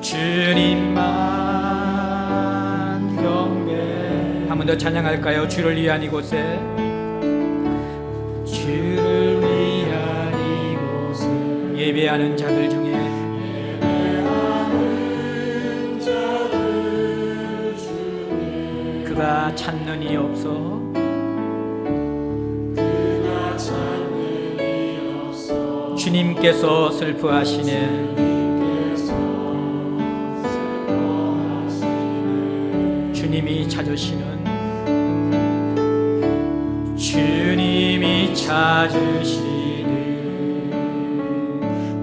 주님만 경배. 한 번 더 찬양할까요? 주를 위한 이곳에 주를 위한 이곳에 예배하는 자들 중에 그가 찾는 이 없어 주님께서 슬퍼하시네 주님이 찾으시는 주님이 찾으시는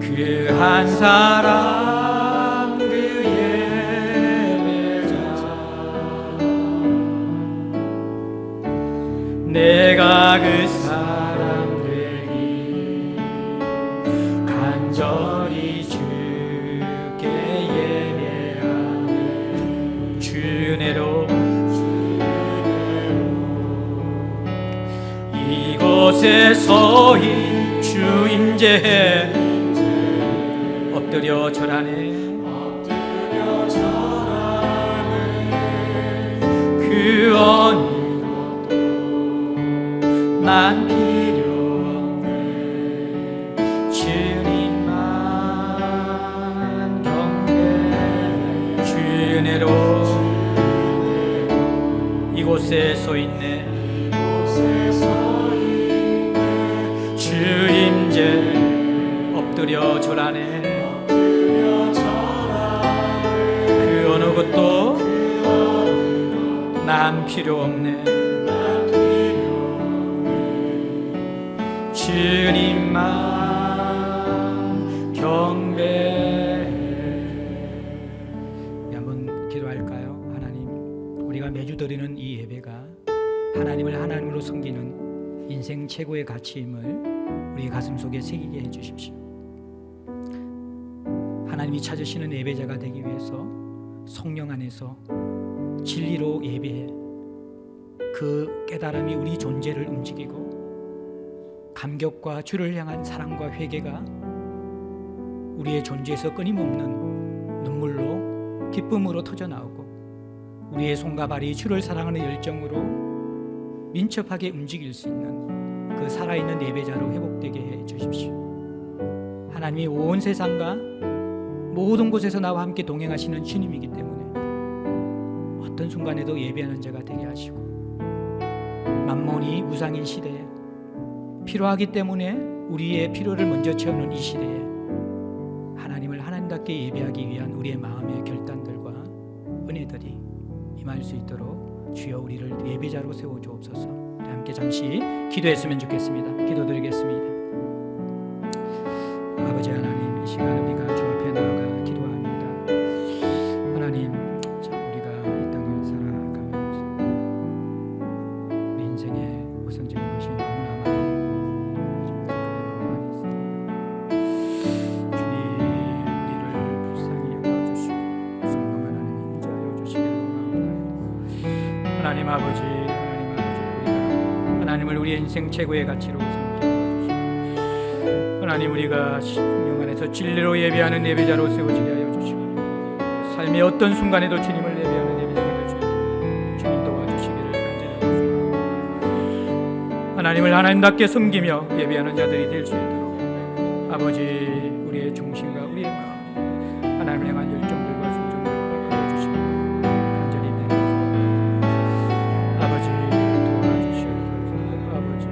그 한 사람 그 예배자 내가 그 사람 되니 간절히 주께 예배하네 주 은혜로 이곳에 서인 주 임재해 엎드려 절하네 그 어느 것도 난 필요 없네 주님만 경배 주 은혜로 이곳에 서 있네 주 임재 엎드려 절하네 그 어느 것도 난 필요 없네 주님만 경배해. 한번 기도할까요? 하나님, 우리가 매주 드리는 이 예배가 하나님을 하나님으로 섬기는 인생 최고의 가치임을 우리 가슴 속에 새기게 해주십시오. 하나님이 찾으시는 예배자가 되기 위해서 성령 안에서 진리로 예배해 그 깨달음이 우리 존재를 움직이고 감격과 주를 향한 사랑과 회개가 우리의 존재에서 끊임없는 눈물로 기쁨으로 터져나오고 우리의 손과 발이 주를 사랑하는 열정으로 민첩하게 움직일 수 있는 그 살아있는 예배자로 회복되게 해 주십시오. 하나님이 온 세상과 모든 곳에서 나와 함께 동행하시는 주님이기 때문에 어떤 순간에도 예배하는 자가 되게 하시고 만몬이 무상인 시대에 필요하기 때문에 우리의 필요를 먼저 채우는 이 시대에 하나님을 하나님답게 예배하기 위한 우리의 마음의 결단들과 은혜들이 임할 수 있도록 주여 우리를 예배자로 세워주옵소서. 우리 함께 잠시 기도했으면 좋겠습니다. 기도드리겠습니다. 아버지 하나님, 이 시간 우리가 주 앞에 나아가 기도합니다. 하나님, 우리가 이 땅을 살아가면서 우리 인생에 우선적인 것이 너무나 많이 있습니다. 주님, 우리를 불쌍히 여겨주시고 성령한 하나님 인자하여 주시기를 원합니다. 하나님 아버지, 우리가 하나님을 우리의 인생 최고의 가치로 삼게 해주시고 하나님, 우리가 성령 안에서 진리로 예배하는 예배자로 세워지게 하여 주시고 삶의 어떤 순간에도 주님을 예배하는 예배자가 될 수 있도록 주님 도와주시기를 간절히 구하옵나이다. 하나님을 하나님답게 섬기며 예배하는 자들이 될 수 있도록 아버지, 우리의 중심과 우리의 마음, 하나님을 향한 열정들과 순종을 보여주시고 간절히 기도합니다. 아버지 도와주시옵소서. 아버지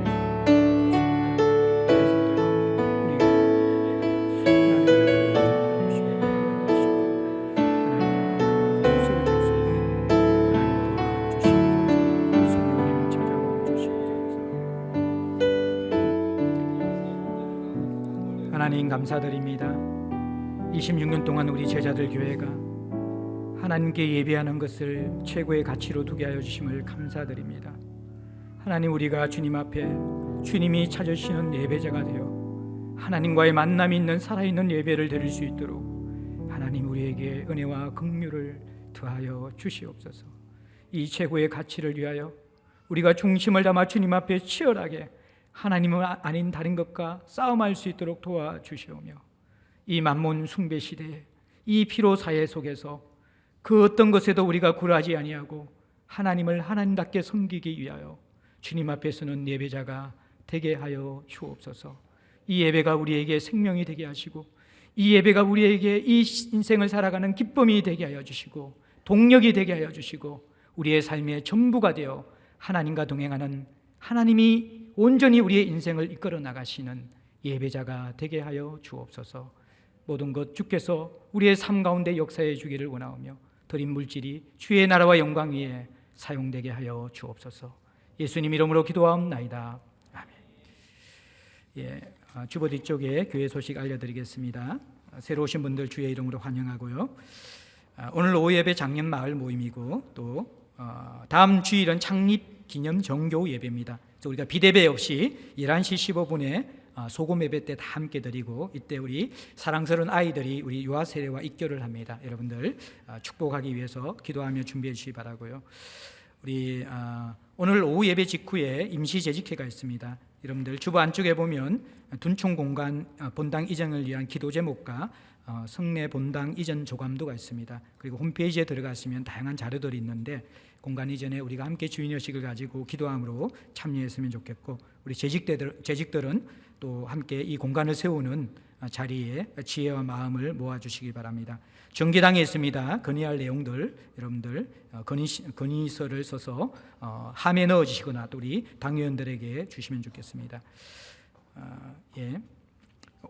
하나님 감사드립니다. 26년 동안 우리 제자들 교회가 하나님께 예배하는 것을 최고의 가치로 두게 하여 주심을 감사드립니다. 하나님, 우리가 주님 앞에 주님이 찾으시는 예배자가 되어 하나님과의 만남이 있는 살아있는 예배를 드릴 수 있도록 하나님 우리에게 은혜와 긍휼을 더하여 주시옵소서. 이 최고의 가치를 위하여 우리가 중심을 담아 주님 앞에 치열하게 하나님은 아닌 다른 것과 싸움할 수 있도록 도와주시오며, 이 만몬 숭배 시대에 이 피로 사회 속에서 그 어떤 것에도 우리가 굴하지 아니하고 하나님을 하나님답게 섬기기 위하여 주님 앞에 서는 예배자가 되게 하여 주옵소서. 이 예배가 우리에게 생명이 되게 하시고, 이 예배가 우리에게 이 인생을 살아가는 기쁨이 되게 하여 주시고, 동력이 되게 하여 주시고, 우리의 삶의 전부가 되어 하나님과 동행하는, 하나님이 온전히 우리의 인생을 이끌어 나가시는 예배자가 되게 하여 주옵소서. 모든 것 주께서 우리의 삶 가운데 역사해 주기를 원하오며, 드린 물질이 주의 나라와 영광 위에 사용되게 하여 주옵소서. 예수님 이름으로 기도하옵나이다. 아멘. 주보 뒤쪽에 교회 소식 알려드리겠습니다. 새로 오신 분들 주의 이름으로 환영하고요. 오늘 오후 예배 장년마을 모임이고, 또 다음 주일은 창립 기념 정교 예배입니다. 그래서 우리가 비대배 없이 11시 15분에 소금 예배 때 다 함께 드리고, 이때 우리 사랑스러운 아이들이 우리 유아 세례와 입교를 합니다. 여러분들 축복하기 위해서 기도하며 준비해 주시기 바라고요. 우리 오늘 오후 예배 직후에 임시 재직회가 있습니다. 여러분들 주보 안쪽에 보면 둔총 공간 본당 이전을 위한 기도 제목과 성내 본당 이전 조감도가 있습니다. 그리고 홈페이지에 들어가시면 다양한 자료들이 있는데, 공간 이전에 우리가 함께 주인의식을 가지고 기도함으로 참여했으면 좋겠고, 우리 재직들은 또 함께 이 공간을 세우는 자리에 지혜와 마음을 모아주시기 바랍니다. 정기당에 있습니다. 건의할 내용들 여러분들 건의서를 써서 함에 넣어주시거나 또 우리 당위원들에게 주시면 좋겠습니다.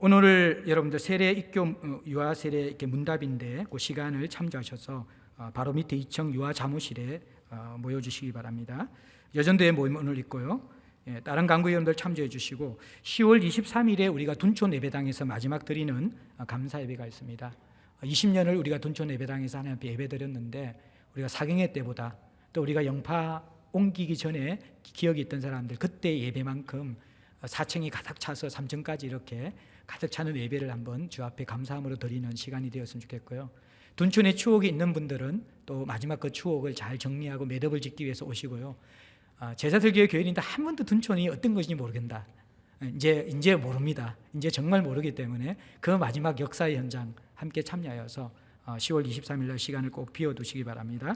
오늘 여러분들 세례 입교 유아 세례 이렇게 문답인데 그 시간을 참조하셔서 바로 밑에 2층 유아 사무실에 모여주시기 바랍니다. 여전도의 모임 오늘 있고요. 다른 강구위원들 참조해 주시고, 10월 23일에 우리가 둔촌 예배당에서 마지막 드리는 감사 예배가 있습니다. 20년을 우리가 둔촌 예배당에서 하나님 앞에 예배 드렸는데, 우리가 사경회 때보다 또 우리가 영파 옮기기 전에 기억이 있던 사람들 그때 예배만큼 4층이 가득 차서 3층까지 이렇게 가득 차는 예배를 한번 주 앞에 감사함으로 드리는 시간이 되었으면 좋겠고요. 둔촌의 추억이 있는 분들은 또 마지막 그 추억을 잘 정리하고 매듭을 짓기 위해서 오시고요. 제자들교회 교인인데 한 번도 둔촌이 어떤 것인지 모르겠다. 이제 모릅니다. 이제 정말 모르기 때문에 그 마지막 역사의 현장 함께 참여하여서 10월 23일 날 시간을 꼭 비워두시기 바랍니다.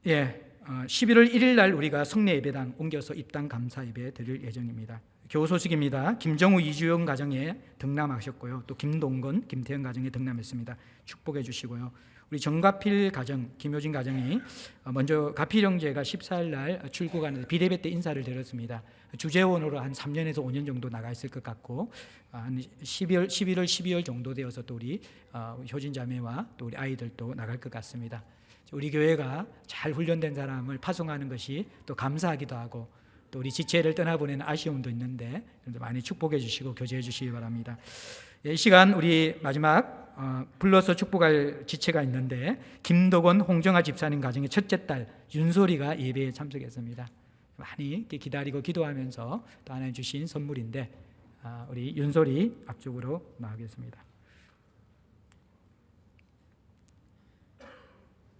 11월 1일 날 우리가 성내 예배당 옮겨서 입당 감사 예배 드릴 예정입니다. 교우 소식입니다. 김정우 이주영 가정에 등남하셨고요. 또 김동건, 김태현 가정에 등남했습니다. 축복해 주시고요. 우리 정가필 가정, 김효진 가정이 먼저 가필 형제가 14일 날 출국하는데 비대배 때 인사를 드렸습니다. 주재원으로 한 3년에서 5년 정도 나가 있을 것 같고, 한 11월, 12월 정도 되어서 또 우리 효진 자매와 또 우리 아이들도 나갈 것 같습니다. 우리 교회가 잘 훈련된 사람을 파송하는 것이 또 감사하기도 하고, 또 우리 지체를 떠나보내는 아쉬움도 있는데 많이 축복해 주시고 교제해 주시기 바랍니다. 이 시간 우리 마지막 불러서 축복할 지체가 있는데, 김덕원 홍정아 집사님 가정의 첫째 딸 윤소리가 예배에 참석했습니다. 많이 기다리고 기도하면서 또 하나님 주신 선물인데, 우리 윤소리 앞쪽으로 나가겠습니다.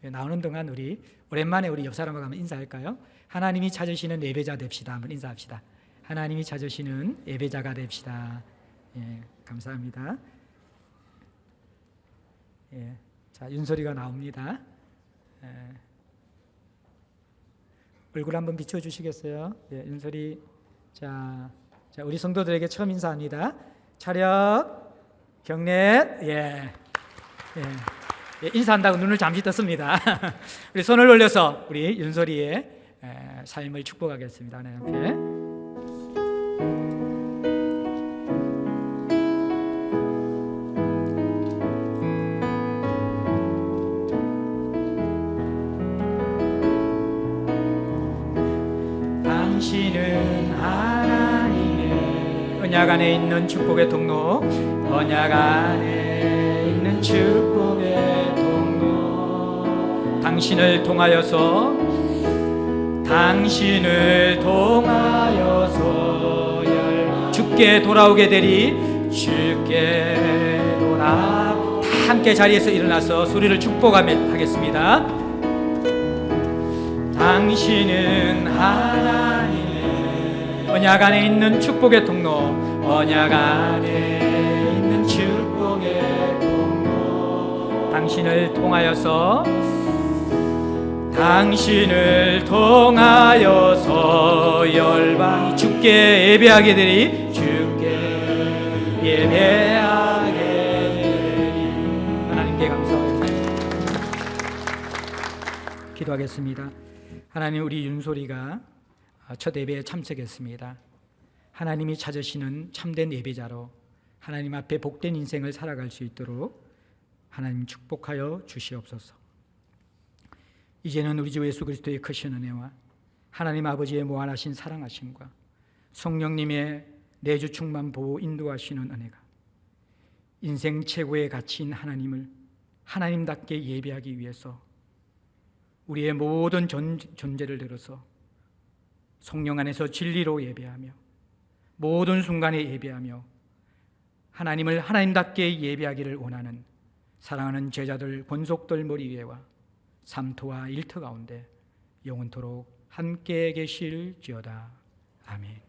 나오는 동안 우리 오랜만에 우리 옆 사람하고 한번 인사할까요? 하나님이 찾으시는 예배자 됩시다. 한번 인사합시다. 하나님이 찾으시는 예배자가 됩시다. 감사합니다. 자, 윤소리가 나옵니다. 얼굴 한번 비춰주시겠어요? 윤소리. 자, 우리 성도들에게 처음 인사합니다. 차렷, 경례. 인사한다고 눈을 잠시 떴습니다. 우리 손을 올려서 우리 윤소리의 삶을 축복하겠습니다. 하나님 앞에. 당신은 하나님의 언약 안에 있는 축복의 통로, 언약 안에 있는 축복의 통로, 당신을 통하여서 주께 돌아오게 되리. 주께 돌아. 다 함께 자리에서 일어나서 소리를 축복하며 하겠습니다. 당신은 하나님 언약 안에 있는 축복의 통로 언약 안에 있는 축복의 통로 당신을 통하여서 열방이 주께 예배하게 되리 주께 예배하게 되리 하나님께 감사합니다. 기도하겠습니다. 하나님 우리 윤소리가 첫 예배에 참석했습니다. 하나님이 찾으시는 참된 예배자로 하나님 앞에 복된 인생을 살아갈 수 있도록 하나님 축복하여 주시옵소서. 이제는 우리 주 예수 그리스도의 크신 은혜와 하나님 아버지의 무한하신 사랑하심과 성령님의 내주 충만 보호 인도하시는 은혜가 인생 최고의 가치인 하나님을 하나님답게 예배하기 위해서 우리의 모든 존재를 들어서 성령 안에서 진리로 예배하며 모든 순간에 예배하며 하나님을 하나님답게 예배하기를 원하는 사랑하는 제자들 권속들 머리 위에와 삼토와 일터 가운데 영원토록 함께 계실지어다. 아멘.